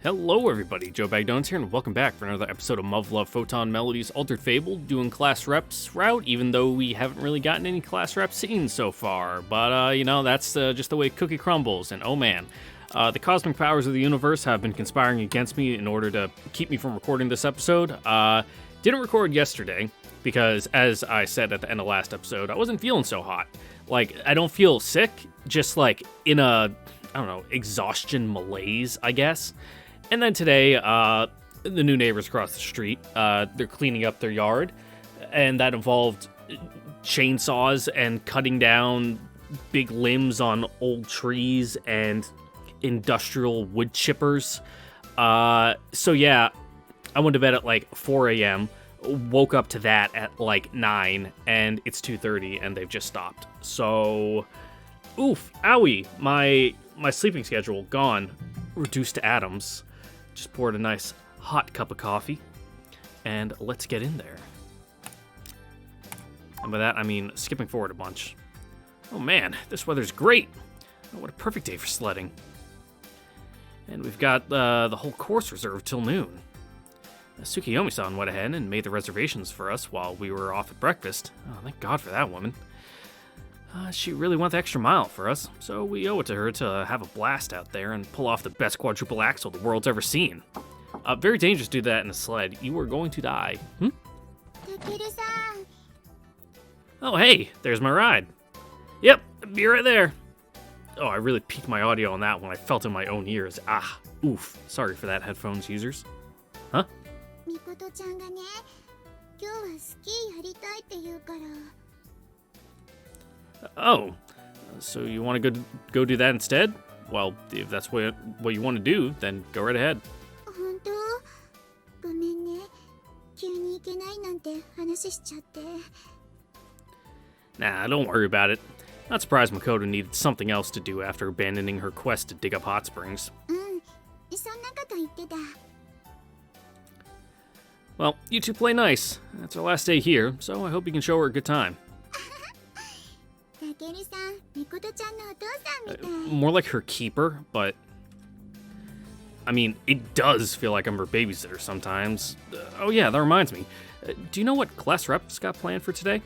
Hello everybody, Joe Bagdones here, and welcome back for another episode of MUV Love Photonmelodies Altered Fable, doing class reps route, even though we haven't really gotten any class reps scenes so far. But, you know, that's just the way cookie crumbles, and oh man. The cosmic powers of the universe have been conspiring against me in order to keep me from recording this episode. Didn't record yesterday, because as I said at the end of last episode, I wasn't feeling so hot. Like, I don't feel sick, just like in a, I don't know, exhaustion malaise, I guess. And then today, the new neighbors across the street, they're cleaning up their yard, and that involved chainsaws and cutting down big limbs on old trees and industrial wood chippers. So yeah, I went to bed at like 4 a.m., woke up to that at like 9, and it's 2:30, and they've just stopped. So, oof, owie, my sleeping schedule gone, reduced to atoms. Just poured a nice hot cup of coffee, and let's get in there. And by that, I mean skipping forward a bunch. Oh man, this weather's great. Oh, what a perfect day for sledding. And we've got the whole course reserved till noon. Tsukiyomi-san went ahead and made the reservations for us while we were off at breakfast. Oh, thank God for that woman. She really went the extra mile for us, so we owe it to her to have a blast out there and pull off the best quadruple axel the world's ever seen. Very dangerous to do that in a sled. You are going to die. Oh, hey, there's my ride. Yep, be right there. Oh, I really peaked my audio on that when I felt in my own ears. Ah, oof. Sorry for that, headphones users. Huh? Oh, so you want to go do that instead? Well, if that's what you want to do, then go right ahead. Nah, don't worry about it. Not surprised Makoto needed something else to do after abandoning her quest to dig up hot springs. Well, you two play nice. That's our last day here, so I hope you can show her a good time. More like her keeper, but I mean, it does feel like I'm her babysitter sometimes. Oh yeah, that reminds me. Do you know what class reps got planned for today?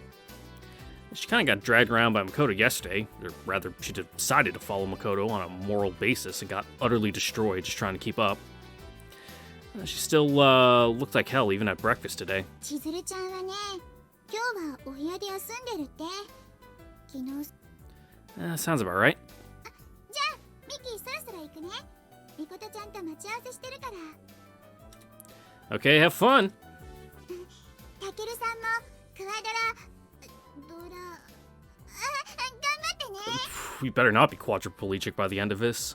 She kind of got dragged around by Makoto yesterday, or rather, she decided to follow Makoto on a moral basis and got utterly destroyed just trying to keep up. She still looked like hell even at breakfast today. Sounds about right. Okay, have fun. We better not be quadriplegic by the end of this.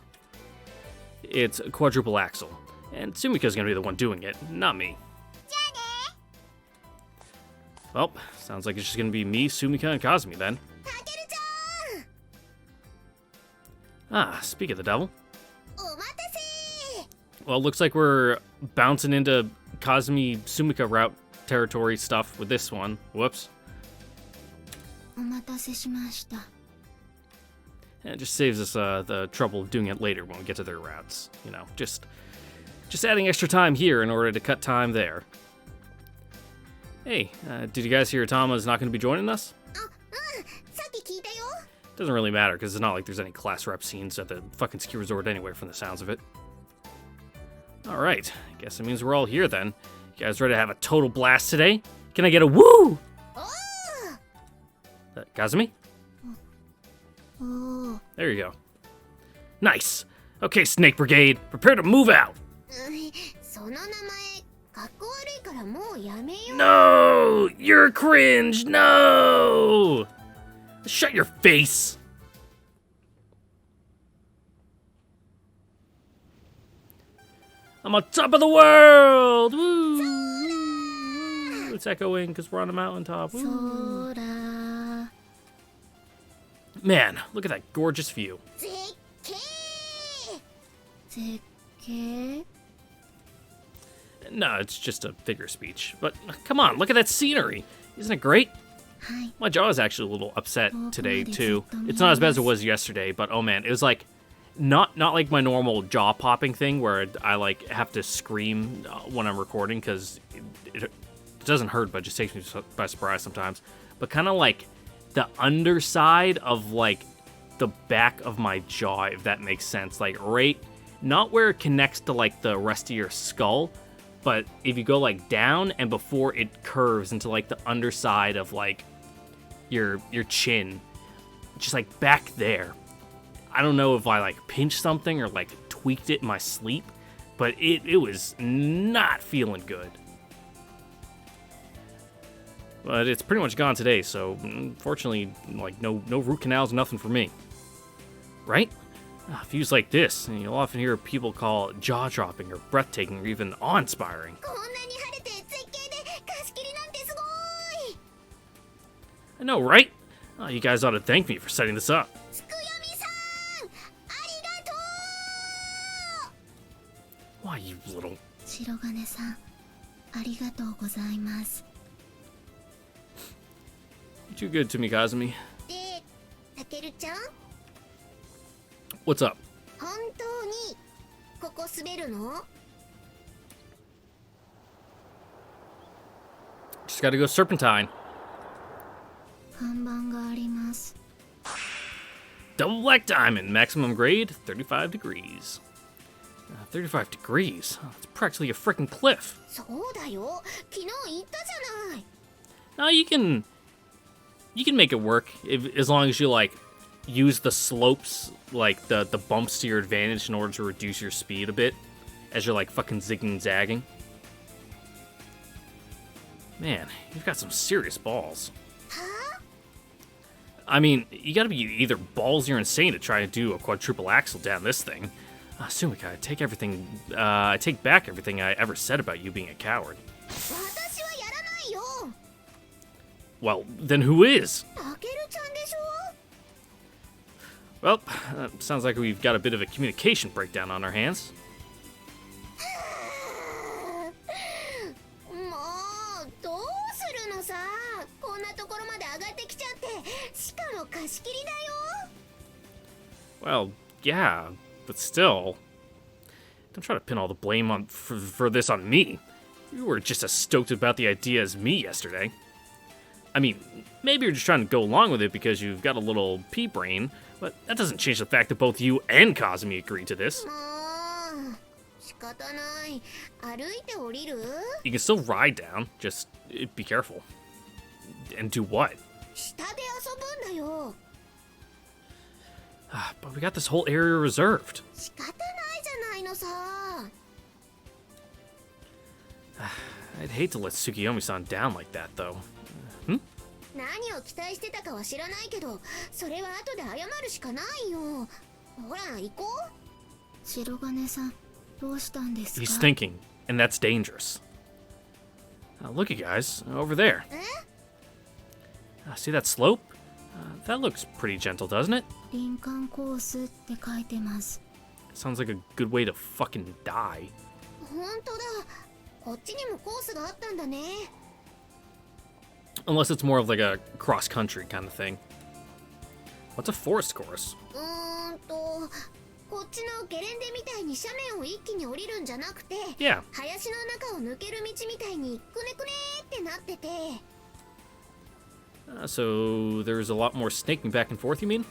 It's a quadruple axel, and Sumika's gonna be the one doing it, not me. Well, sounds like it's just gonna be me, Sumika, and Kazumi then. Ah, speak of the devil. Well, looks like we're bouncing into Kazumi Sumika route territory stuff with this one. Whoops. And it just saves us the trouble of doing it later when we get to their routes. You know, just adding extra time here in order to cut time there. Hey, did you guys hear Tama's not going to be joining us? Doesn't really matter, because it's not like there's any class rep scenes at the fucking ski resort anyway from the sounds of it. Alright, guess it means we're all here then. You guys ready to have a total blast today? Can I get a woo? Kazumi? There you go. Nice! Okay, Snake Brigade, prepare to move out! No! You're cringe! No! Shut your face! I'm on top of the world! Woo! It's echoing because we're on a mountaintop. Woo. Man, look at that gorgeous view. No, it's just a figure of speech. But come on, look at that scenery. Isn't it great? My jaw is actually a little upset today, too. It's not as bad as it was yesterday, but oh man, it was like Not like my normal jaw popping thing where I like have to scream when I'm recording because it doesn't hurt, but it just takes me by surprise sometimes. But kind of like the underside of like the back of my jaw, if that makes sense. Like right, not where it connects to like the rest of your skull, but if you go like down and before it curves into like the underside of like your chin, just like back there. I don't know if I like pinched something or like tweaked it in my sleep, but it was not feeling good. But it's pretty much gone today, so unfortunately, like no root canals, nothing for me. Right? Views like this, and you'll often hear people call it jaw-dropping or breathtaking or even awe-inspiring. I know, right? Oh, you guys ought to thank me for setting this up. Why, you little... You're too good to me, Kazumi. What's up? Just gotta go serpentine. Double black diamond, maximum grade, 35 degrees. 35 degrees? Oh, it's practically a freaking cliff. No, you can make it work as long as you like use the slopes, like the bumps to your advantage in order to reduce your speed a bit as you're like fucking zigging and zagging. Man, you've got some serious balls. I mean, you gotta be either ballsy or insane to try to do a quadruple axel down this thing. Sumika, I take back everything I ever said about you being a coward. Well, then who is? Well, sounds like we've got a bit of a communication breakdown on our hands. Well, yeah, but still, don't try to pin all the blame on for this on me. You were just as stoked about the idea as me yesterday. I mean, maybe you're just trying to go along with it because you've got a little pea brain, but that doesn't change the fact that both you and Kazumi agreed to this. You can still ride down, just be careful. And do what? But we got this whole area reserved. I'd hate to let Tsukiyomi-san down like that, though. He's thinking, and that's dangerous. Look, you guys, over there. See that slope? That looks pretty gentle, doesn't it? Sounds like a good way to fucking die. Unless it's more of like a cross-country kind of thing. What's a forest course? Yeah. So there's a lot more snaking back and forth, you mean?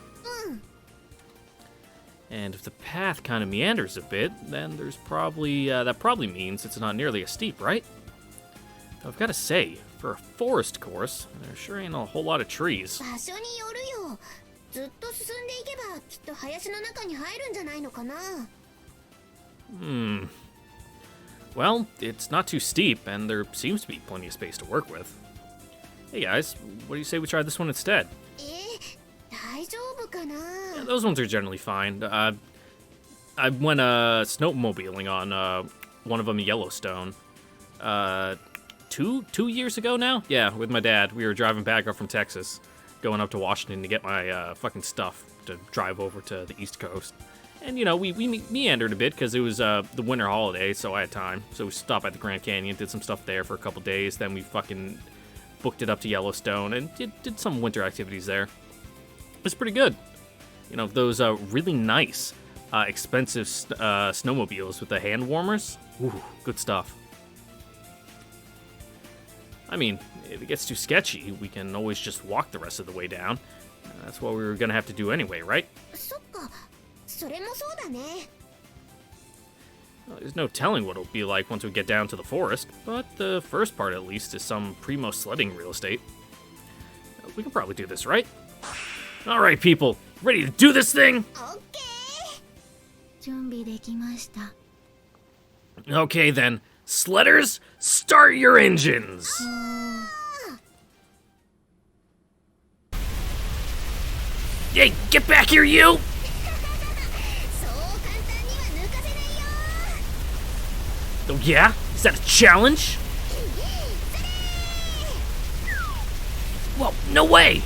And if the path kind of meanders a bit, then there's probably, that probably means it's not nearly as steep, right? Though I've got to say, for a forest course, there sure ain't a whole lot of trees. Well, it's not too steep, and there seems to be plenty of space to work with. Hey guys, what do you say we try this one instead? Yeah, those ones are generally fine. I went snowmobiling on one of them in Yellowstone 2 years ago now? Yeah, with my dad. We were driving back up from Texas, going up to Washington to get my fucking stuff to drive over to the East Coast. And, you know, we meandered a bit because it was the winter holiday, so I had time. So we stopped at the Grand Canyon, did some stuff there for a couple days, then we fucking booked it up to Yellowstone and did some winter activities there. It's pretty good. You know, those really nice expensive snowmobiles with the hand warmers. Ooh, good stuff. I mean, if it gets too sketchy, we can always just walk the rest of the way down. That's what we were gonna have to do anyway, right? Well, there's no telling what it'll be like once we get down to the forest, but the first part at least is some primo sledding real estate. We can probably do this, right? Alright, people, ready to do this thing? Okay then, sledders, start your engines! Hey, get back here, you! Oh yeah? Is that a challenge? Well, no way!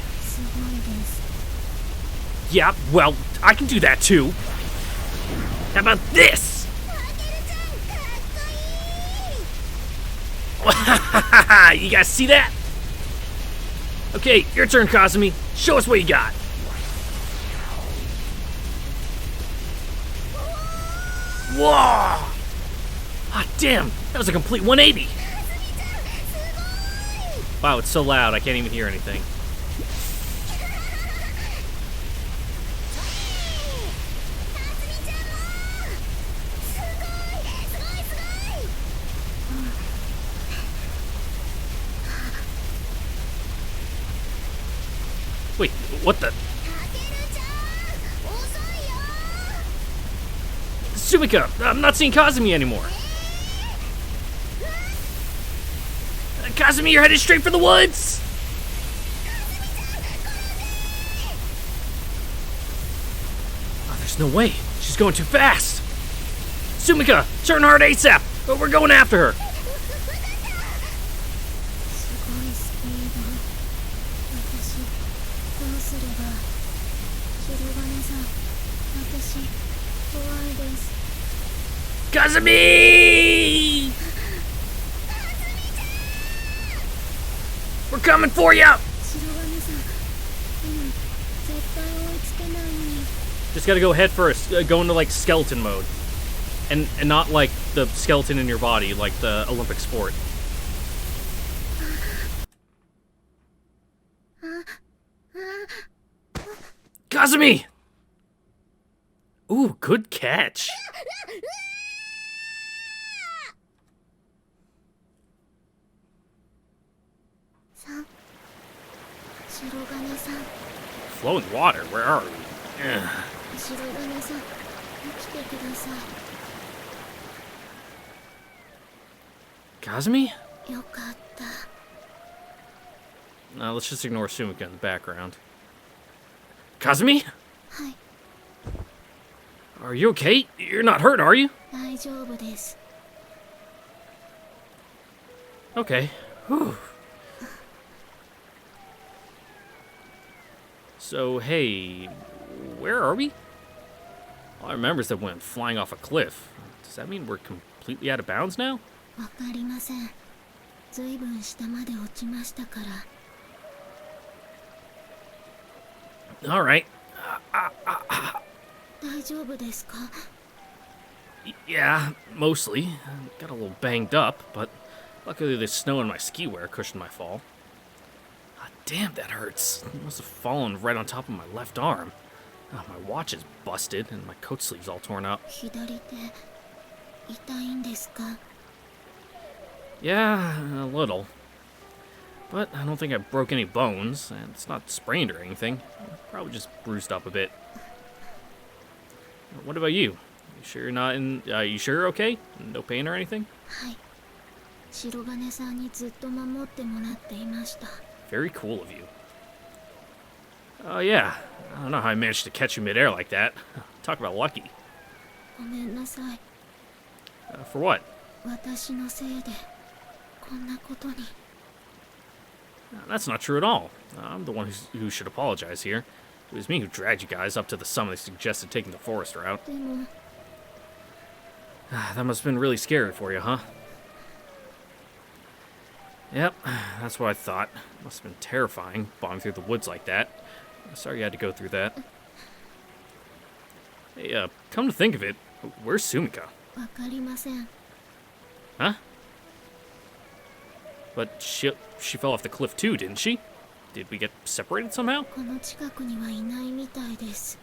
Yeah, well, I can do that too. How about this? You guys see that? Okay, your turn, Kazumi. Show us what you got. Whoa! Ah, damn, that was a complete 180. Wow, it's so loud, I can't even hear anything. Wait, what the? Sumika, I'm not seeing Kazumi anymore. Kazumi, you're headed straight for the woods! Oh, there's no way. She's going too fast. Sumika, turn hard ASAP. We're going after her. Kazumi! We're coming for you! Just gotta go head first. Go into like skeleton mode. And not like the skeleton in your body, like the Olympic sport. Kazumi! Ooh, good catch. Flowing water, where are we? Kazumi? Now let's just ignore Sumika in the background. Kazumi? Are you okay? You're not hurt, are you? Okay. Whew. So, hey, where are we? All I remember is that we went flying off a cliff. Does that mean we're completely out of bounds now? All right. Yeah, mostly. Got a little banged up, but luckily the snow in my ski wear cushioned my fall. Damn, that hurts. It must have fallen right on top of my left arm. Oh, my watch is busted and my coat sleeve's all torn up. Yeah, a little. But I don't think I broke any bones, and it's not sprained or anything. Probably just bruised up a bit. What about you? You sure you're not in... you sure you're okay? No pain or anything? Very cool of you. Oh yeah, I don't know how I managed to catch you midair like that. Talk about lucky. For what? That's not true at all. I'm the one who should apologize here. It was me who dragged you guys up to the summit and suggested taking the forest route. That must have been really scary for you, huh? Yep, that's what I thought. Must have been terrifying, bombing through the woods like that. Sorry you had to go through that. Hey, come to think of it, where's Sumika? わかりません。 Huh? But she fell off the cliff too, didn't she? Did we get separated somehow? この近くにはいないみたいです。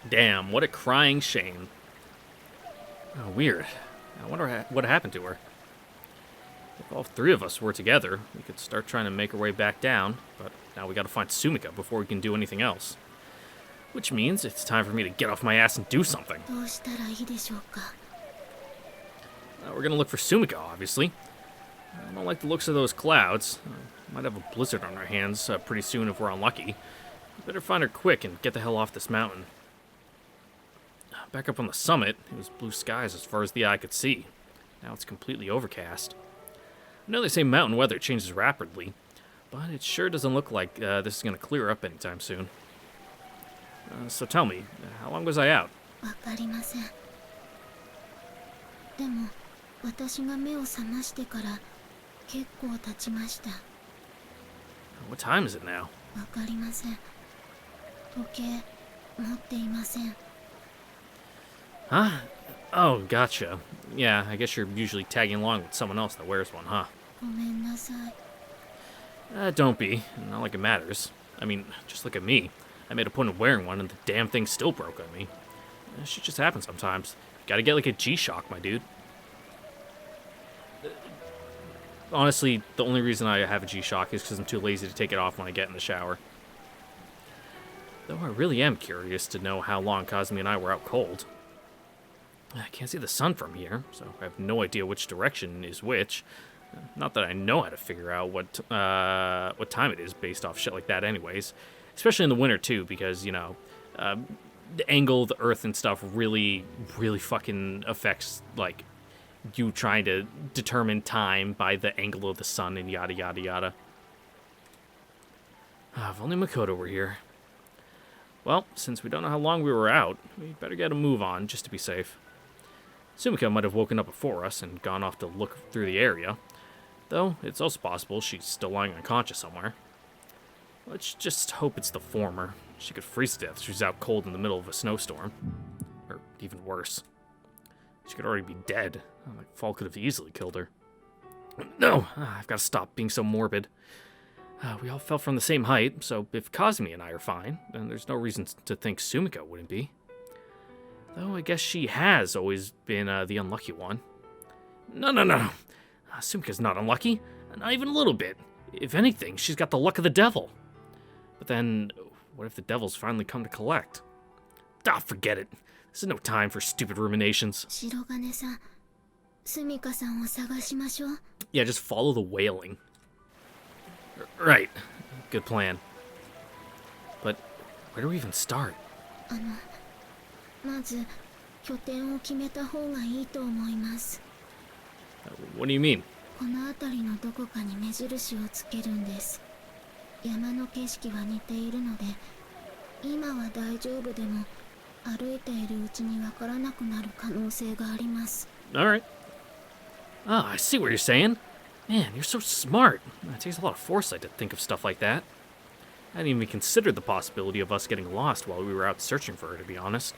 Damn, what a crying shame. Oh, weird. I wonder what happened to her. If all three of us were together, we could start trying to make our way back down, but now we gotta find Sumika before we can do anything else. Which means it's time for me to get off my ass and do something. どうしたらいいでしょうか。 We're gonna look for Sumika, obviously. I don't like the looks of those clouds. Might have a blizzard on our hands pretty soon if we're unlucky. Better find her quick and get the hell off this mountain. Back up on the summit, it was blue skies as far as the eye could see. Now it's completely overcast. I know they say mountain weather changes rapidly, but it sure doesn't look like this is going to clear up anytime soon. So tell me, how long was I out? わかりません。でも、私が目を覚ましてから結構経ちました。 What time is it now? わかりません。時計持っていません。 Huh? Oh, gotcha. Yeah, I guess you're usually tagging along with someone else that wears one, huh? ごめんなさい。 Don't be. Not like it matters. I mean, just look at me. I made a point of wearing one and the damn thing still broke on me. Shit just happens sometimes. Gotta get like a G-Shock, my dude. Honestly, the only reason I have a G-Shock is because I'm too lazy to take it off when I get in the shower. Though I really am curious to know how long Cosme and I were out cold. I can't see the sun from here, so I have no idea which direction is which. Not that I know how to figure out what time it is based off shit like that anyways. Especially in the winter too, because, you know, the angle of the earth and stuff really fucking affects, like, you trying to determine time by the angle of the sun and yada yada yada. If only Makoto were here. Well, since we don't know how long we were out, we better get a move on just to be safe. Sumika might have woken up before us and gone off to look through the area, though it's also possible she's still lying unconscious somewhere. Let's just hope it's the former. She could freeze to death if she's out cold in the middle of a snowstorm. Or even worse. She could already be dead. That fall could have easily killed her. No! I've got to stop being so morbid. We all fell from the same height, so if Cosme and I are fine, then there's no reason to think Sumika wouldn't be. Though I guess she has always been the unlucky one. No. Sumika's not unlucky. Not even a little bit. If anything, she's got the luck of the devil. But then, what if the devil's finally come to collect? Forget it. This is no time for stupid ruminations. 白金さん、スミカさんを探しましょう。 Yeah, just follow the wailing. Right. Good plan. But where do we even start? まず拠点を決めた方がいいと思います。 What do you mean? この辺りのどこかに目印をつけるんです。山の景色は似ているので、今は大丈夫でも歩いているうちにわからなくなる可能性があります。 Alright. I see what you're saying. Man, you're so smart. It takes a lot of foresight to think of stuff like that. I didn't even consider the possibility of us getting lost while we were out searching for her, to be honest.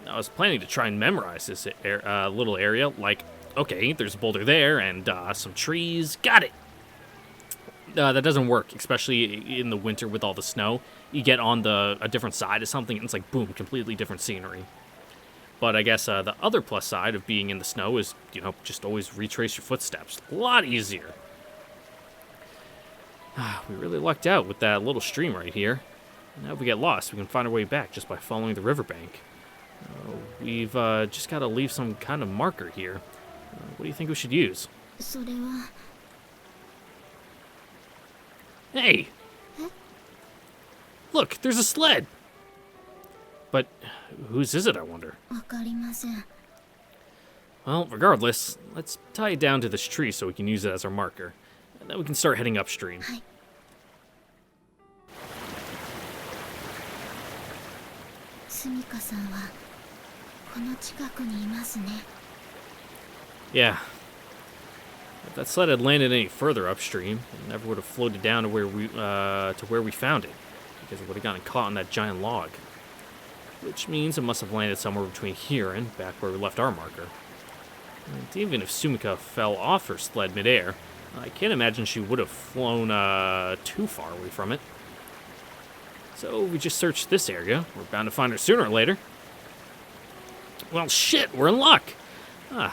I was planning to try and memorize this little area, like, okay, there's a boulder there, and some trees. Got it! That doesn't work, especially in the winter with all the snow. You get on a different side of something, and it's like, boom, completely different scenery. But I guess the other plus side of being in the snow is, you know, just always retrace your footsteps. A lot easier. We really lucked out with that little stream right here. Now if we get lost, we can find our way back just by following the riverbank. We've just got to leave some kind of marker here. What do you think we should use? それは。 Hey! Look, there's a sled! But whose is it, I wonder? わかりません。 Well, regardless, let's tie it down to this tree so we can use it as our marker. And then we can start heading upstream. はい。スミカさんはこの近くにいますね。 Yeah. If that sled had landed any further upstream, it never would have floated down to where we found it, because it would have gotten caught on that giant log. which means it must have landed somewhere between here and back where we left our marker. And even if Sumika fell off her sled midair, I can't imagine she would have flown too far away from it. So we just searched this area. We're bound to find her sooner or later. Well, shit, we're in luck. It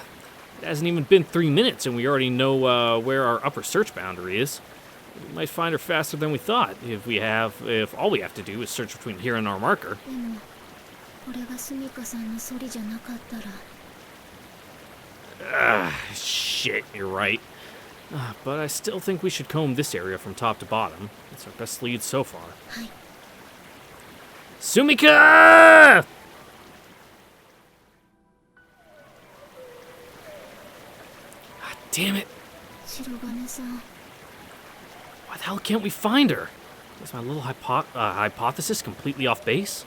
hasn't even been 3 minutes and we already know where our upper search boundary is. We might find her faster than we thought if all we have to do is search between here and our marker. でもこれがスミカさんのソリじゃなかったら Shit, you're right. But I still think we should comb this area from top to bottom. It's our best lead so far. はい Sumika! Damn it. 白金さん Why the hell can't we find her? Is my little hypothesis completely off base?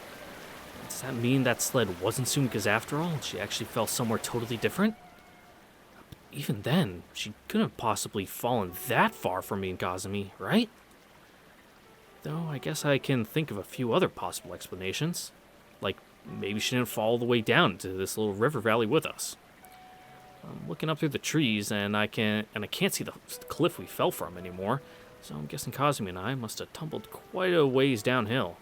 Does that mean that sled wasn't Sumika's after all, and she actually fell somewhere totally different? Even then, she couldn't have possibly fallen that far from me and Kazumi, right? Though, I guess I can think of a few other possible explanations. Like, maybe she didn't fall all the way down into this little river valley with us. I'm looking up through the trees, and I can't see the cliff we fell from anymore, so I'm guessing Kazumi and I must have tumbled quite a ways downhill.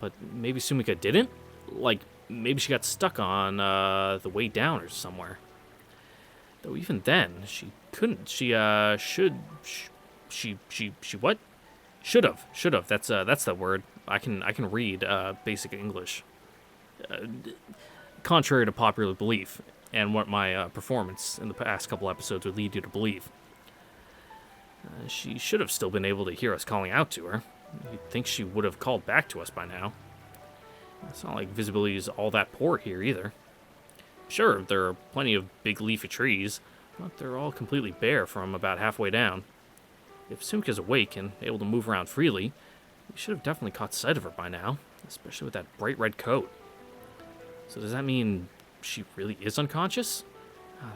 But maybe Sumika didn't? Like, maybe she got stuck on the way down or somewhere. Though even then, she couldn't. She what? Should have. That's the word. I can read basic English. Contrary to popular belief, and what my performance in the past couple episodes would lead you to believe. She should have still been able to hear us calling out to her. You'd think she would have called back to us by now. It's not like visibility is all that poor here either. Sure, there are plenty of big leafy trees, but they're all completely bare from about halfway down. If Sumika's awake and able to move around freely, we should have definitely caught sight of her by now, especially with that bright red coat. So does that mean she really is unconscious?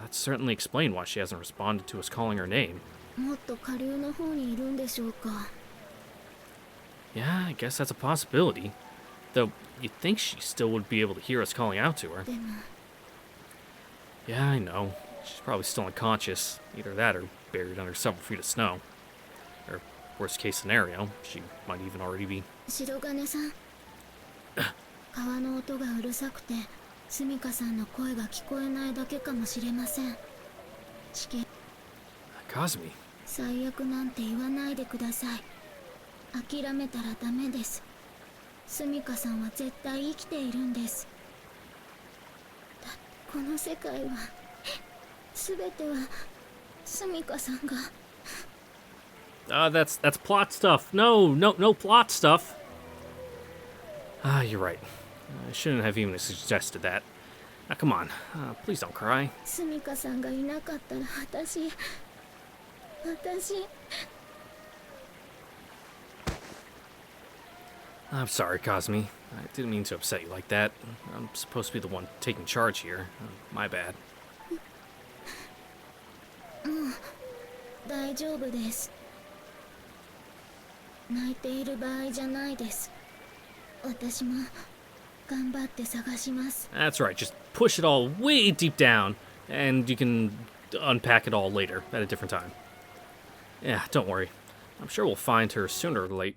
That certainly explains why she hasn't responded to us calling her name. もっと下流の方にいるんでしょうか Yeah, I guess that's a possibility. Though, you'd think she still would be able to hear us calling out to her. でも Yeah, I know. She's probably still unconscious. Either that or buried under several feet of snow. Or, worst case scenario, she might even already be... 白金さん川の音がうるさくてスミカさんの声が聞こえないだけかもしれませんチケ Kazumi. 最悪なんて言わないでください諦めたらダメですスミカさんは絶対生きているんですだってこの世界は全てはスミカさんが That's plot stuff. No plot stuff. You're right. I shouldn't have even suggested that. Now, come on. Please don't cry. スミカさんがいなかったら私 I'm sorry, Kazumi. I didn't mean to upset you like that. I'm supposed to be the one taking charge here. My bad. 大丈夫です泣いている場合じゃないです私も頑張って探します That's right. Just push it all way deep down, and you can unpack it all later at a different time. Yeah, don't worry. I'm sure we'll find her sooner or later.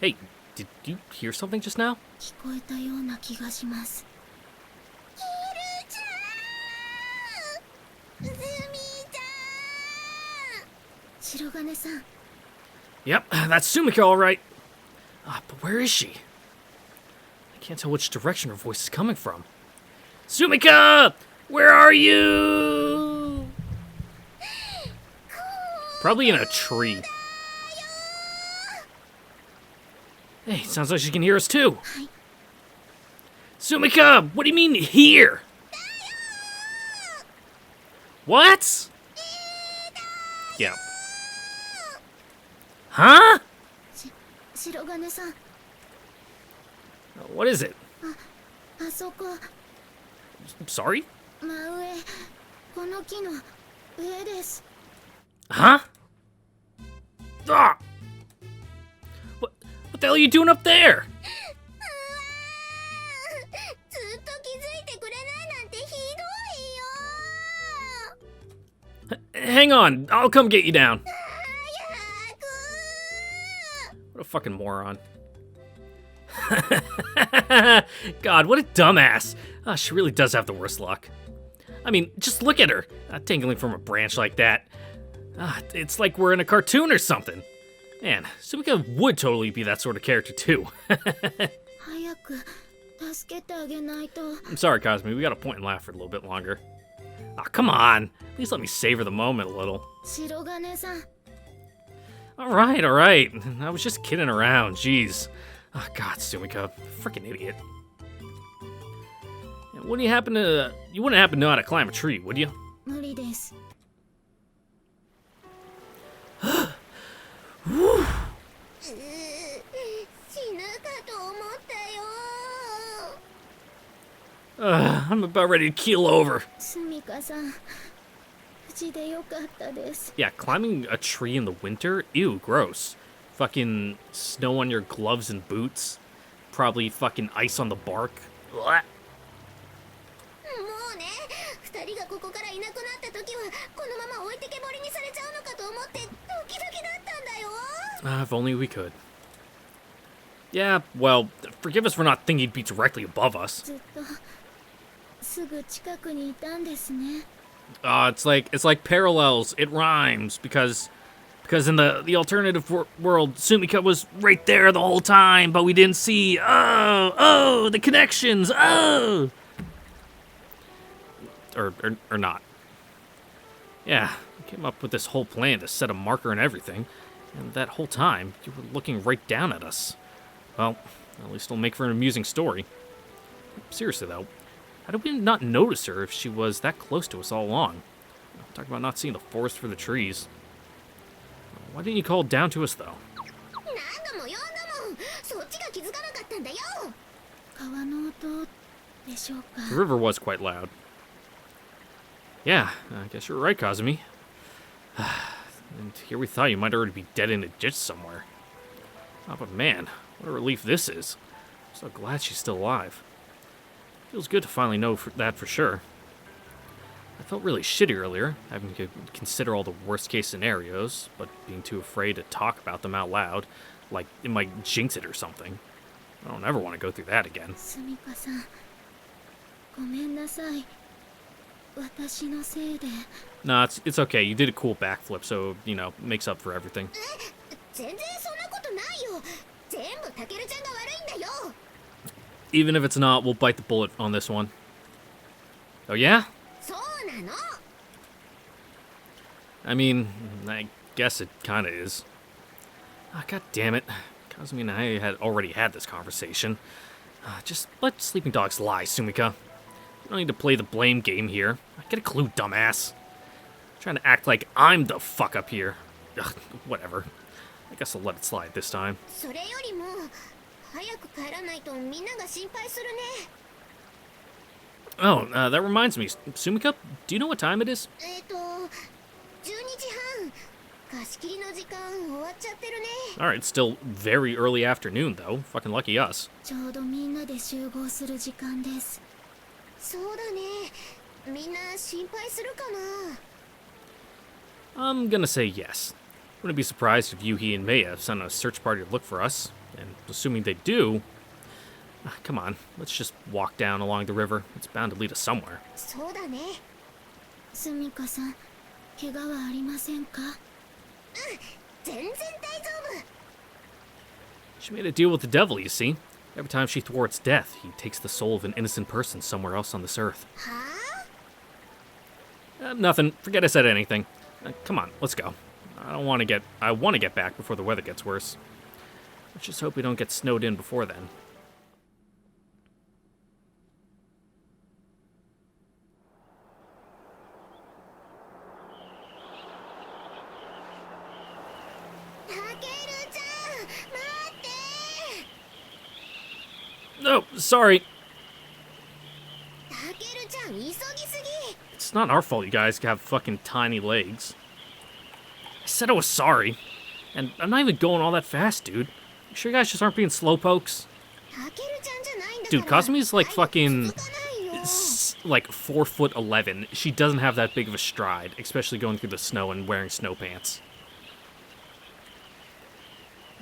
Hey, did you hear something just now? 聞こえたような気がします白金さん Yep, that's Sumika, all right. But where is she? I can't tell which direction her voice is coming from. Sumika! Where are you? Probably in a tree. Hey, sounds like she can hear us too. Sumika, what do you mean here? What? Yeah. Huh? 白金さん What is it? あそこ Sorry? 真上この木の上です Huh? Ah! What the hell are you doing up there? ずっと気づいてくれないなんてひどいよ。 Hang on, I'll come get you down. 早く。 What a fucking moron. God, what a dumbass. She really does have the worst luck. I mean, just look at her, dangling from a branch like that. It's like we're in a cartoon or something. Man, Sumika would totally be that sort of character too. 早く助けてあげないと。 I'm sorry, Cosme, we gotta point and laugh for a little bit longer. Aw, come on. Please let me savor the moment a little. 白金さん。 Alright, alright. I was just kidding around, jeez. Oh, God, Sumika, freaking idiot. And you wouldn't happen to know how to climb a tree, would you? 無理です。 死ぬかと思ったよ。 I'm about ready to keel over. スミカさん、無事でよかったです。 Yeah, climbing a tree in the winter? Ew, gross. Fucking snow on your gloves and boots. Probably fucking ice on the bark. Blah. もうね、二人がここからいなくなった時はこのまま置いてけぼりにされちゃうのかと思ってドキドキだったんだよ。 If only we could. Yeah, well, forgive us for not thinking he'd be directly above us. ずっとすぐ近くにいたんですね。 It's like parallels. It rhymes because in the alternative world, Sumika was right there the whole time, but we didn't see. Oh, the connections. Oh, or not. Yeah, we came up with this whole plan to set a marker and everything, and that whole time you were looking right down at us. Well, at least it'll make for an amusing story. Seriously though, how did we not notice her if she was that close to us all along? Talk about not seeing the forest for the trees. Why didn't you call down to us, though? 何度も呼んだもん。そっちが気づかなかったんだよ。川の音でしょうか。 The river was quite loud. Yeah, I guess you're right, Kazumi. And here we thought you might already be dead in a ditch somewhere. Oh, but man, what a relief this is. I'm so glad she's still alive. Feels good to finally know that for sure. I felt really shitty earlier, having to consider all the worst-case scenarios, but being too afraid to talk about them out loud, like it might jinx it or something. I don't ever want to go through that again. スミカさん、ごめんなさい。私のせいで。 Nah, it's okay. You did a cool backflip, so, you know, makes up for everything. 全然そんなことないよ。全部タケルちゃんが悪いんだよ。 Even if it's not, we'll bite the bullet on this one. Oh, yeah? そうなの。 I mean, I guess it kinda is. God damn it. Kazumi and I had already had this conversation. Just let sleeping dogs lie, Sumika. You don't need to play the blame game here. Get a clue, dumbass. Trying to act like I'm the fuck up here. Ugh, whatever. I guess I'll let it slide this time. それよりも早く帰らないとみんなが心配するね。 Oh, that reminds me. Sumika, do you know what time it is? 12時半。貸し切りの時間終わっちゃってるね。 Alright, still very early afternoon, though. Fucking lucky us. ちょうどみんなで集合する時間です。そうだね。みんな心配するかな。 I'm gonna say yes. Wouldn't be surprised if Yuhi and Maya sent a search party to look for us. And assuming they do... come on, let's just walk down along the river. It's bound to lead us somewhere. そうだね。スミカさん、怪我はありませんか？全然大丈夫。 She made a deal with the devil, you see. Every time she thwarts death, he takes the soul of an innocent person somewhere else on this earth. はあ？ Nothing. Forget I said anything. Come on, let's go. I want to get back before the weather gets worse. Let's just hope we don't get snowed in before then. No, sorry. It's not our fault you guys have fucking tiny legs. I said I was sorry. And I'm not even going all that fast, dude. You sure you guys just aren't being slowpokes? タケルちゃんじゃないんだ Dude, から Kasumi's like 早く fucking 続かないよ like 4'11". She doesn't have that big of a stride, especially going through the snow and wearing snow pants.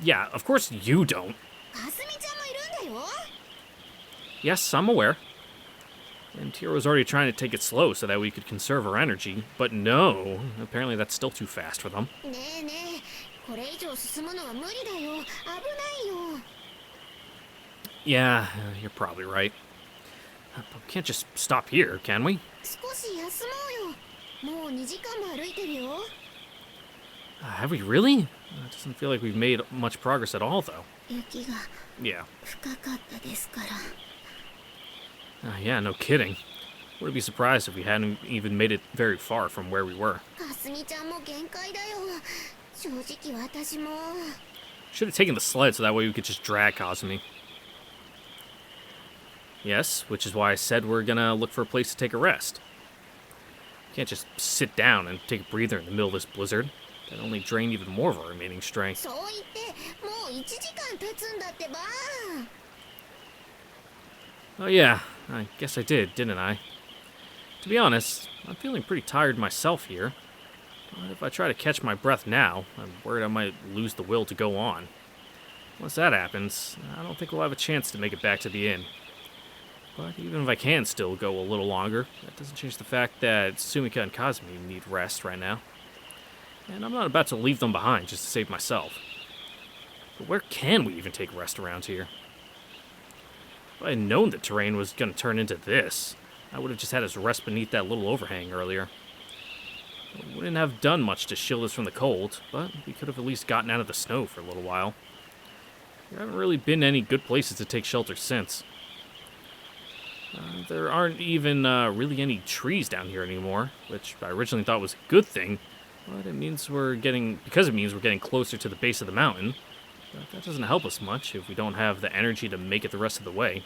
Yeah, of course you don't. かすみちゃんもいるんだよ Yes, I'm aware. And Tira was already trying to take it slow so that we could conserve our energy, but no, apparently that's still too fast for them. ねえねえこれ以上進むのは無理だよ危ないよ Yeah, you're probably right. But we can't just stop here, can we? 少し休もうよもう2時間も歩いてるよ Have we really? It doesn't feel like we've made much progress at all, though. 雪が Yeah. 深かったですから Yeah, no kidding. Wouldn't be surprised if we hadn't even made it very far from where we were. かすみちゃんも限界だよ正直私も Should have taken the sled so that way we could just drag Kazumi. Yes, which is why I said we're gonna look for a place to take a rest. Can't just sit down and take a breather in the middle of this blizzard. That'd only drain even more of our remaining strength. そう言ってもう1時間経つんだってば Oh yeah, I guess I did, didn't I? To be honest, I'm feeling pretty tired myself here. But if I try to catch my breath now, I'm worried I might lose the will to go on. Once that happens, I don't think we'll have a chance to make it back to the inn. But even if I can still go a little longer, that doesn't change the fact that Sumika and Kazumi need rest right now. And I'm not about to leave them behind just to save myself. But where can we even take rest around here? If I had known the terrain was going to turn into this, I would have just had us rest beneath that little overhang earlier. We wouldn't have done much to shield us from the cold, but we could have at least gotten out of the snow for a little while. There haven't really been any good places to take shelter since. There aren't even really any trees down here anymore, which I originally thought was a good thing, but it means because it means we're getting closer to the base of the mountain. But that doesn't help us much if we don't have the energy to make it the rest of the way.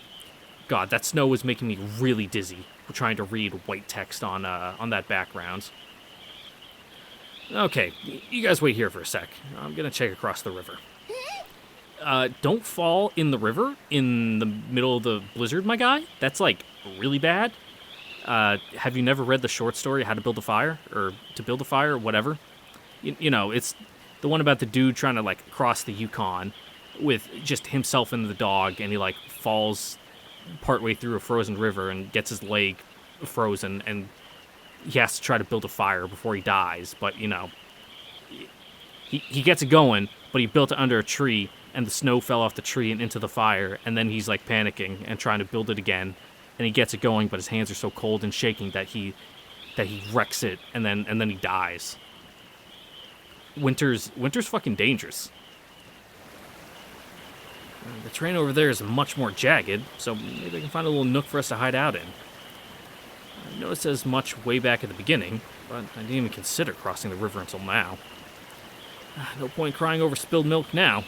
God, that snow was making me really dizzy. We're trying to read white text on that background. Okay, you guys wait here for a sec. I'm gonna check across the river. Don't fall in the river in the middle of the blizzard, my guy. That's, like, really bad. Have you never read the short story, How to Build a Fire? Or To Build a Fire, or whatever? You know, it's the one about the dude trying to, like, cross the Yukon with just himself and the dog, and he, like, falls partway through a frozen river and gets his leg frozen, and he has to try to build a fire before he dies. But, you know, he gets it going, but he built it under a tree, and the snow fell off the tree and into the fire, and then he's, like, panicking and trying to build it again, and he gets it going, but his hands are so cold and shaking that he wrecks it, and then he dies. Winter's fucking dangerous. The terrain over there is much more jagged, so maybe I can find a little nook for us to hide out in. I noticed as much way back at the beginning, but I didn't even consider crossing the river until now. No point crying over spilled milk now.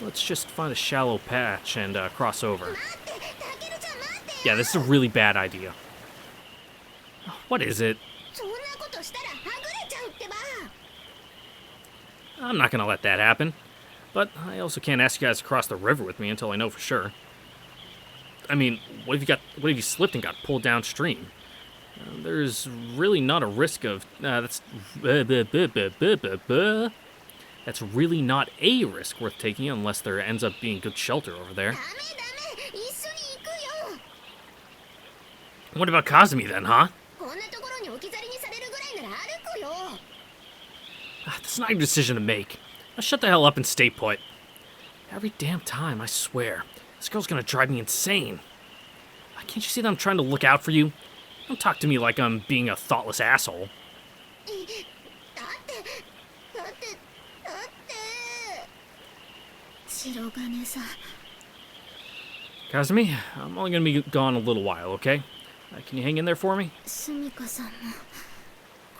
Let's just find a shallow patch and cross over. Yeah, this is a really bad idea. What is it? そんなことしたらはぐれちゃうってば I'm not gonna let that happen. But I also can't ask you guys to cross the river with me until I know for sure. I mean, what if you slipped and got pulled downstream? There's really not a risk of... That's really not a risk worth taking unless there ends up being good shelter over there. ダメダメ一緒に行くよ What about Kazumi then, huh? こんなところに置き去りにされるぐらいなら歩くよ That's not your decision to make. Now shut the hell up and stay put. Every damn time, I swear. This girl's gonna drive me insane. Can't you see that I'm trying to look out for you? Don't talk to me like I'm being a thoughtless asshole. だって白金さん Kazumi, I'm only gonna be gone a little while, okay? Can you hang in there for me? スミカさんも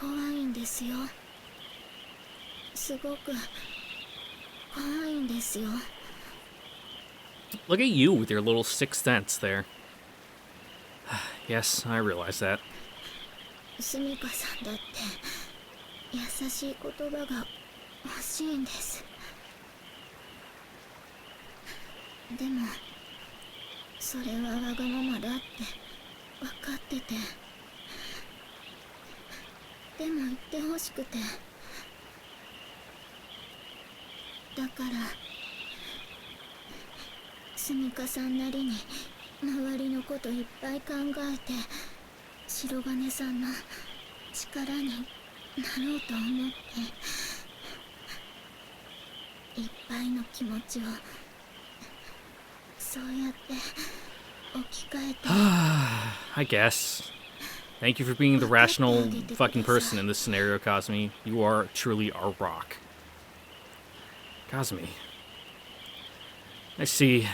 怖いんですよすごく怖いんですよ Look at you with your little sixth sense there. Yes, I realize that. スミカさんだって優しい言葉が欲しいんです。でもそれはわがままだって分かってて、でも言ってほしくて、だからスミカさんなりに周りのこといっぱい考えて白金さんの力になろうと思って、いっぱいの気持ちをそうやって置き換えて。I guess. Thank you for being the rational fucking person in this scenario, Kazumi. You are truly our rock. Kazumi. I see.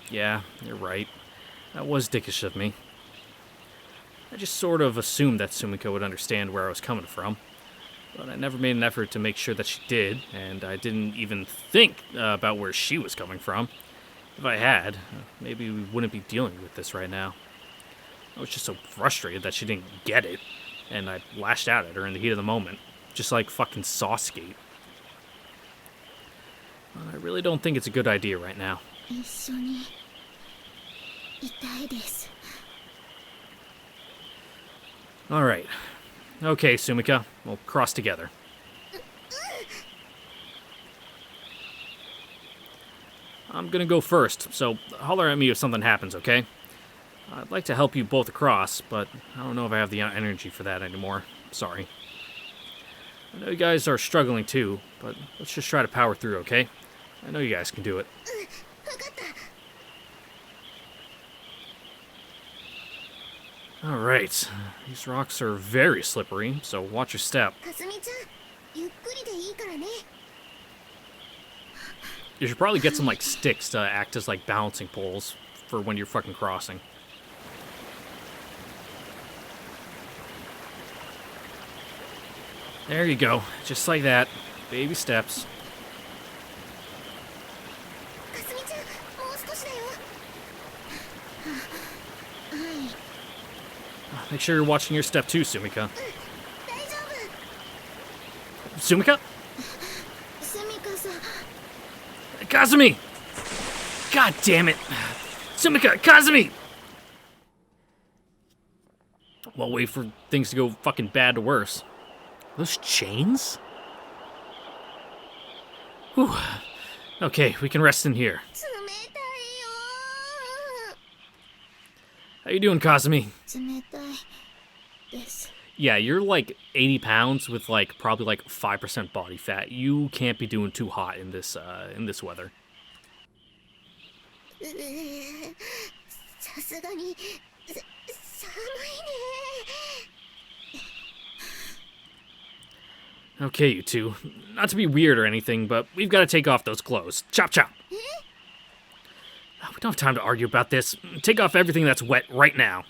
Yeah, you're right. That was dickish of me. I just sort of assumed that Sumiko would understand where I was coming from, but I never made an effort to make sure that she did, and I didn't even think about where she was coming from. If I had, maybe we wouldn't be dealing with this right now. I was just so frustrated that she didn't get it, and I lashed out at her in the heat of the moment, just like fucking Saucegate. I really don't think it's a good idea right now. 一緒にいたいです。 Alright. Okay, Sumika, we'll cross together. I'm gonna go first, so holler at me if something happens, okay? I'd like to help you both across, but I don't know if I have the energy for that anymore. Sorry. I know you guys are struggling too, but let's just try to power through, okay? I know you guys can do it. Alright. These rocks are very slippery, so watch your step. You should probably get some, like, sticks to act as, like, balancing poles for when you're fucking crossing. There you go. Just like that. Baby steps. Make sure you're watching your step too, Sumika. Sumika? Kazumi! God damn it! Sumika! Kazumi! Well, wait for things to go fucking bad to worse. Those chains? Whew. Okay, we can rest in here. How you doing, Kazumi? Yeah, you're like 80 pounds with like probably like 5% body fat. You can't be doing too hot in this weather. Okay, you two. Not to be weird or anything, but we've got to take off those clothes. Chop chop! We don't have time to argue about this. Take off everything that's wet right now.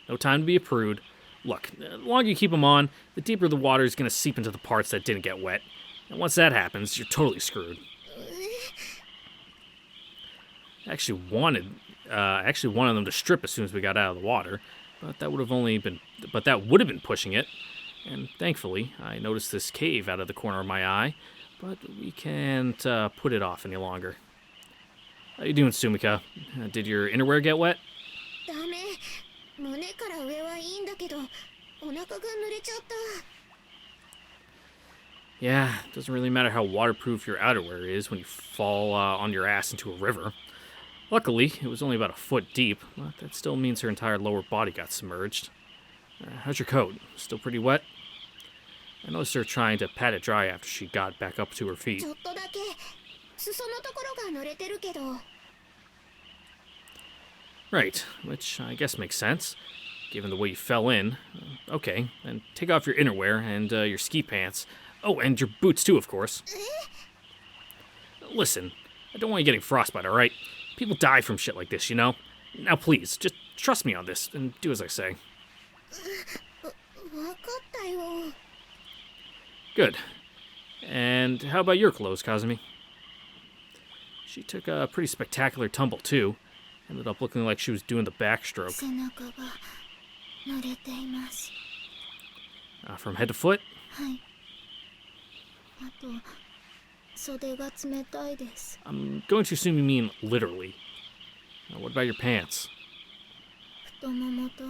No time to be a prude. Look, the longer you keep them on, the deeper the water is going to seep into the parts that didn't get wet. And once that happens, you're totally screwed. I actually wanted them to strip as soon as we got out of the water, but that would have been pushing it. And thankfully, I noticed this cave out of the corner of my eye, but we can't put it off any longer. How you doing, Sumika? Did your innerwear get wet? Yeah, it doesn't really matter how waterproof your outerwear is when you fall on your ass into a river. Luckily, it was only about a foot deep, but that still means her entire lower body got submerged. How's your coat? Still pretty wet? I noticed her trying to pat it dry after she got back up to her feet. Right, which I guess makes sense, given the way you fell in. Okay, then take off your innerwear and your ski pants. Oh, and your boots too, of course. Listen, I don't want you getting frostbite, alright? People die from shit like this, you know? Now please, just trust me on this, and do as I say. Good. And how about your clothes, Kazumi? She took a pretty spectacular tumble, too. Ended up looking like she was doing the backstroke. From head to foot? あと袖が冷たいです。 I'm going to assume you mean literally. What about your pants? 太ももと